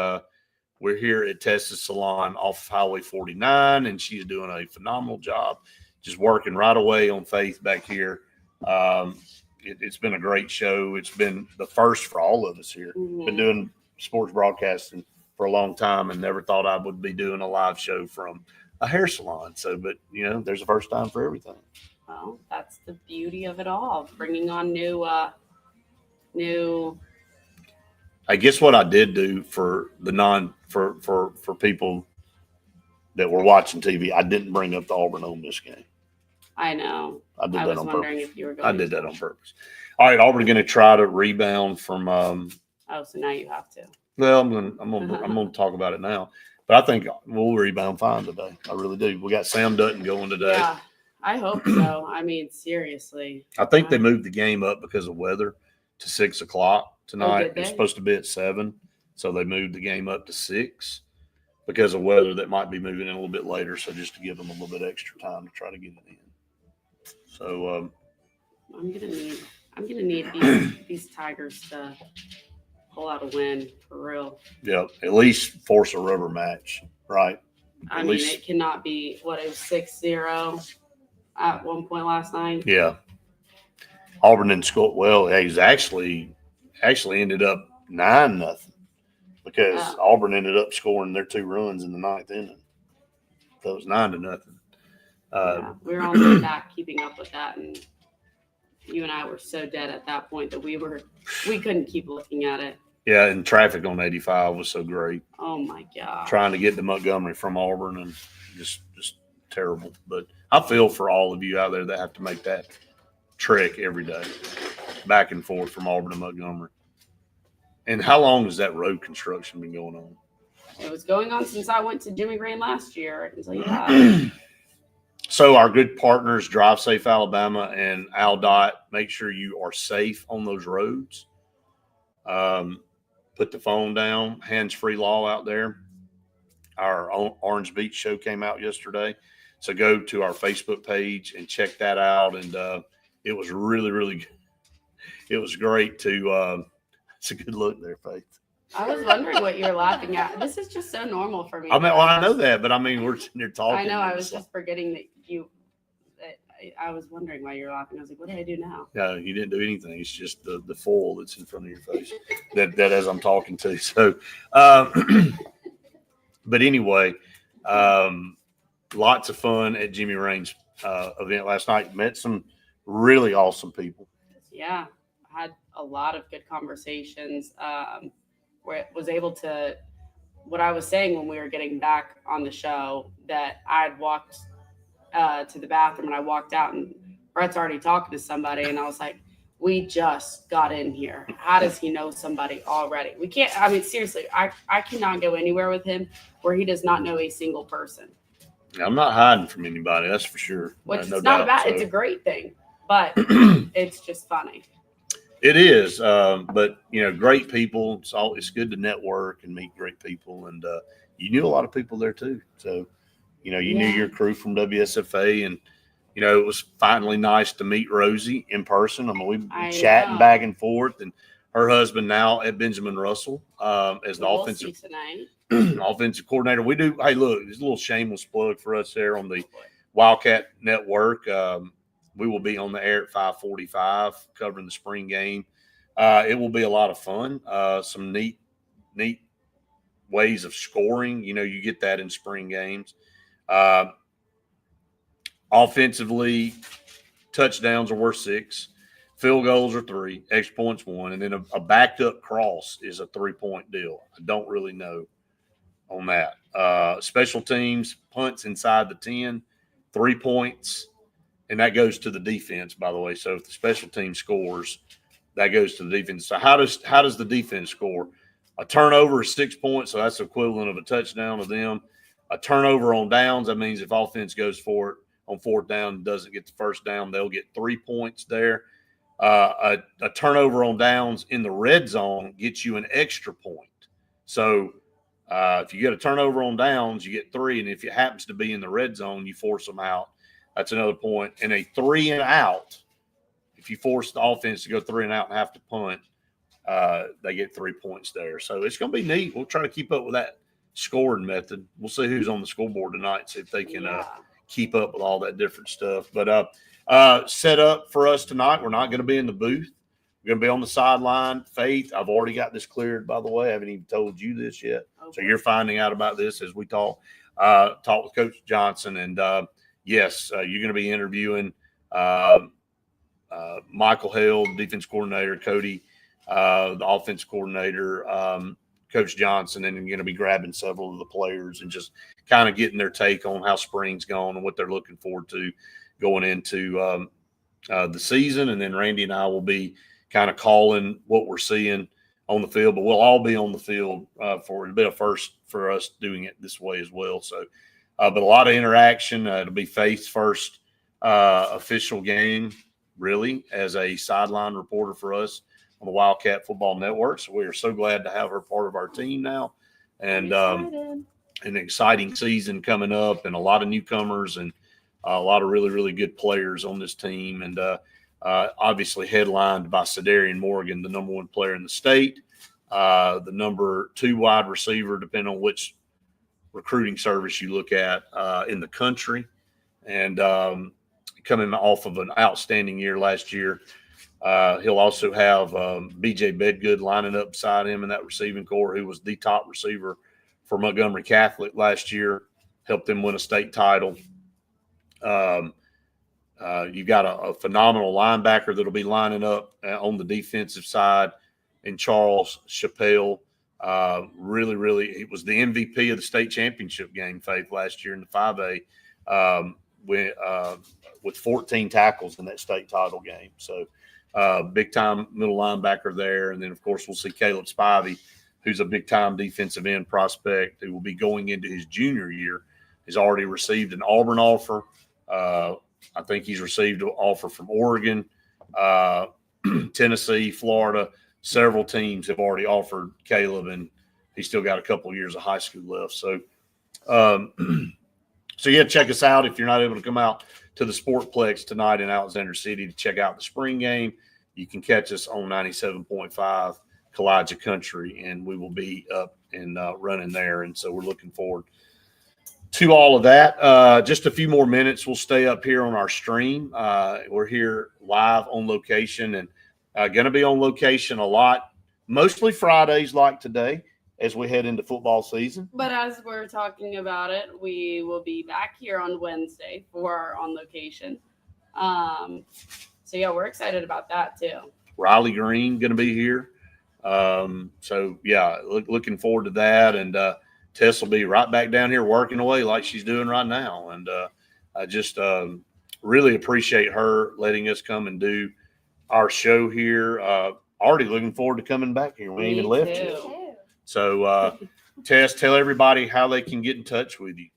we're here at Tessa's Salon off Highway 49, and she's doing a phenomenal job, just working right away on Faith back here. It's been a great show. It's been the first for all of us here. Mm-hmm. Been doing sports broadcasting for a long time and never thought I would be doing a live show from a hair salon. So, but, there's a first time for everything. Well, that's the beauty of it all, bringing on new new. I guess what I did do for the for people that were watching TV, I didn't bring up the Auburn Ole Miss game. I know. I did I that was on wondering purpose. if you were going I did that on purpose. All right, Auburn going to try to rebound from. Oh, so now you have to. Well, I'm gonna talk about it now, but I think we'll rebound fine today. I really do. We got Sam Dutton going today. Yeah, I hope so. I mean, seriously. I think they moved the game up because of weather to 6 o'clock tonight. did they? It's supposed to be at 7, so they moved the game up to 6 because of weather that might be moving in a little bit later. So just to give them a little bit extra time to try to get it in. So I'm gonna need these Tigers to pull out a win for real. yeah, at least force a rubber match, right? I mean, it cannot be what it was 6-0 at one point last night. Yeah. Auburn didn't score. Well, it was actually ended up 9-0 because Auburn ended up scoring their 2 runs in the 9th inning. So it was 9-0. Yeah, we were on the back keeping up with that, and you and I were so dead at that point that we couldn't keep looking at it. Yeah, and traffic on 85 was so great. Oh my God. Trying to get to Montgomery from Auburn and just terrible. But I feel for all of you out there that have to make that trek every day, back and forth from Auburn to Montgomery. And how long has that road construction been going on? It was going on since I went to Jimmy Green last year. I can tell you that. So our good partners, Drive Safe Alabama and ALDOT, make sure you are safe on those roads. Put the phone down, hands-free law out there. Our Orange Beach show came out yesterday. So go to our Facebook page and check that out. And it was really, really good. It was great to it's a good look there, Faith. I was wondering what you were laughing at. This is just so normal for me. I mean, well, I know that, but I mean, we're sitting there talking. I know. I was just forgetting that I was wondering why you were laughing. I was like, what did I do now? No, you didn't do anything. It's just the foil that's in front of your face that as I'm talking to. So, but anyway, lots of fun at Jimmy Rain's event last night. Met some really awesome people. Yeah, I had a lot of good conversations. Where it was able to, what I was saying when we were getting back on the show, that I'd walked to the bathroom and I walked out and Brett's already talking to somebody, and I was like, we just got in here. How does he know somebody already? We can't, I mean, seriously, I cannot go anywhere with him where he does not know a single person. I'm not hiding from anybody, that's for sure. Which is no not doubt. bad. So, it's a great thing, but it's just funny. it is, but great people. It's good to network and meet great people, and you knew a lot of people there too. So, you knew your crew from WSFA, and it was finally nice to meet Rosie in person. I mean, we've been chatting back and forth, and her husband now at Benjamin Russell as the offensive coordinator. We do. Hey, look, there's a little shameless plug for us there on the Wildcat Network. We will be on the air at 5:45 covering the spring game. It will be a lot of fun. Some neat ways of scoring. You get that in spring games. Offensively, touchdowns are worth 6, field goals are 3, extra points 1, and then a backed up cross is a 3-point deal. I don't really know on that. Special teams, punts inside the 10, 3 points, and that goes to the defense, by the way. So if the special team scores, that goes to the defense. So how does the defense score? A turnover is 6 points, so that's the equivalent of a touchdown to them. A turnover on downs, that means if offense goes for it on 4th down and doesn't get the first down, they'll get 3 points there. A turnover on downs in the red zone gets you an extra point. So if you get a turnover on downs, you get 3, and if it happens to be in the red zone, you force them out. That's another point. And a 3 and out, if you force the offense to go 3 and out and have to punt, they get 3 points there. So it's going to be neat. We'll try to keep up with that scoring method. We'll see who's on the scoreboard tonight, see if they can keep up with all that different stuff. But set up for us tonight, we're not going to be in the booth. We're going to be on the sideline. Faith, I've already got this cleared, by the way. I haven't even told you this yet. Okay. So you're finding out about this as we talk with Coach Johnson. And, yes, you're going to be interviewing Michael Hale, defense coordinator, Cody the offense coordinator, Coach Johnson, and going to be grabbing several of the players and just kind of getting their take on how spring's gone and what they're looking forward to going into the season. And then Randy and I will be kind of calling what we're seeing on the field, but we'll all be on the field for it'll be a first for us doing it this way as well. So, but a lot of interaction. It'll be Faith's first official game, really, as a sideline reporter for us on the Wildcat Football Network. So we are so glad to have her part of our team now, and an exciting season coming up, and a lot of newcomers and a lot of really, really good players on this team, and obviously headlined by Cedarian Morgan, the number 1 player in the state, the number 2 wide receiver, depending on which recruiting service you look at in the country, and coming off of an outstanding year last year. He'll also have B.J. Bedgood lining up beside him in that receiving corps, who was the top receiver for Montgomery Catholic last year, helped them win a state title. You've got a phenomenal linebacker that'll be lining up on the defensive side in Charles Chappelle. Really, really, he was the MVP of the state championship game, Faith, last year in the 5A with 14 tackles in that state title game. So big-time middle linebacker there. And then, of course, we'll see Caleb Spivey, who's a big-time defensive end prospect who will be going into his junior year. He's already received an Auburn offer. I think he's received an offer from Oregon, Tennessee, Florida. Several teams have already offered Caleb, and he's still got a couple of years of high school left. So, yeah, check us out if you're not able to come out to the Sportplex tonight in Alexander City to check out the spring game. You can catch us on 97.5 Kalijah Country, and we will be up and running there. And so we're looking forward to all of that. Just a few more minutes. We'll stay up here on our stream. We're here live on location, and going to be on location a lot, mostly Fridays like today as we head into football season. But as we're talking about it, we will be back here on Wednesday for our on location. So, yeah, we're excited about that too. Riley Green going to be here. So, yeah, looking forward to that. And Tess will be right back down here working away like she's doing right now. And I just really appreciate her letting us come and do our show here. Already looking forward to coming back here. We ain't even left yet. So, Tess, tell everybody how they can get in touch with you.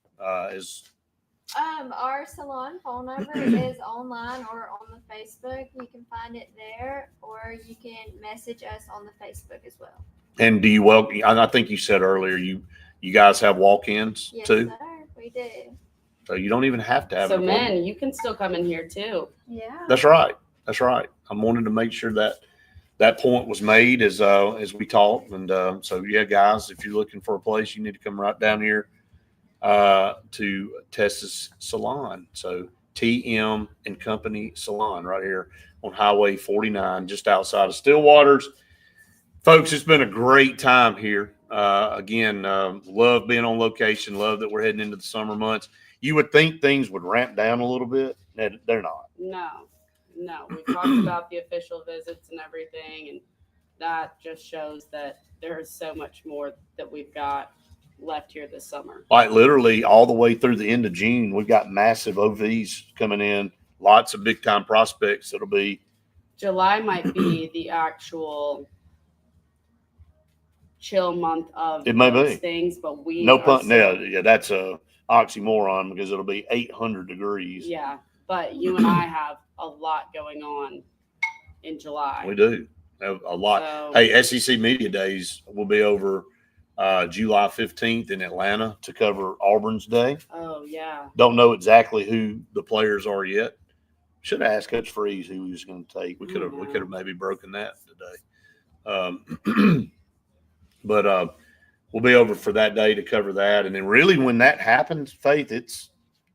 Our salon phone number is online or on the Facebook. You can find it there, or you can message us on the Facebook as well. And do you welcome? I think you said earlier you guys have walk-ins too. Yes, sir, we do. So you don't even have to have. So, men, you can still come in here too. Yeah. That's right. That's right. I wanted to make sure that point was made as we talked. And so, yeah, guys, if you're looking for a place, you need to come right down here to Tess's Salon. So TM and Company Salon right here on Highway 49, just outside of Stillwaters. Folks, it's been a great time here. Again, love being on location. Love that we're heading into the summer months. You would think things would ramp down a little bit. They're not. No, we've talked about the official visits and everything, and that just shows that there is so much more that we've got left here this summer. Like literally all the way through the end of June, we've got massive OVs coming in, lots of big time prospects. It'll be July might be the actual chill month of it may those be things, but we no pun. Yeah, that's a oxymoron because it'll be 800 degrees. Yeah, but you and I have a lot going on in July. We do have a lot. So, Hey, SEC Media Days will be over July 15th in Atlanta to cover Auburn's Day. oh yeah. Don't know exactly who the players are yet. Should have asked Coach Freeze who he was going to take. We could have maybe broken that today. But we'll be over for that day to cover that. And then really when that happens, Faith, it's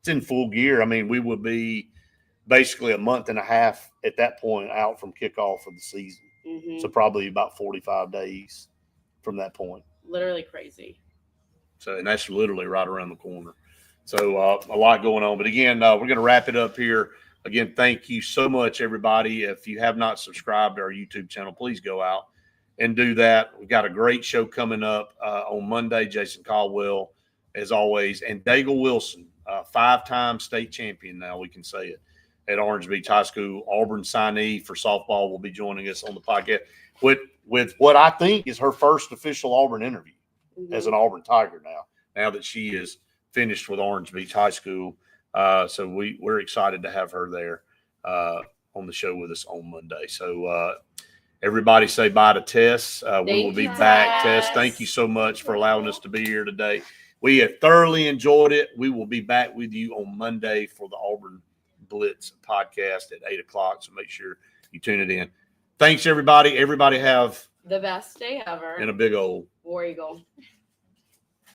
in full gear. I mean, we will be basically a month and a half at that point out from kickoff of the season. Mm-hmm. So probably about 45 days from that point. Literally crazy. So, and that's literally right around the corner. So a lot going on. But again, we're going to wrap it up here. Again, thank you so much, everybody. If you have not subscribed to our YouTube channel, please go out and do that. We've got a great show coming up on Monday. Jason Caldwell, as always, and Daigle Wilson, 5-time state champion now, we can say it, at Orange Beach High School. Auburn signee for softball will be joining us on the podcast with what I think is her first official Auburn interview as an Auburn Tiger now that she is finished with Orange Beach High School. So we're excited to have her there on the show with us on Monday. So everybody say bye to Tess. We will be back. Tess, thank you so much for allowing us to be here today. We have thoroughly enjoyed it. We will be back with you on Monday for the Auburn Blitz podcast at 8:00. So make sure you tune it in. Thanks, everybody. Everybody have the best day ever. And a big old War Eagle.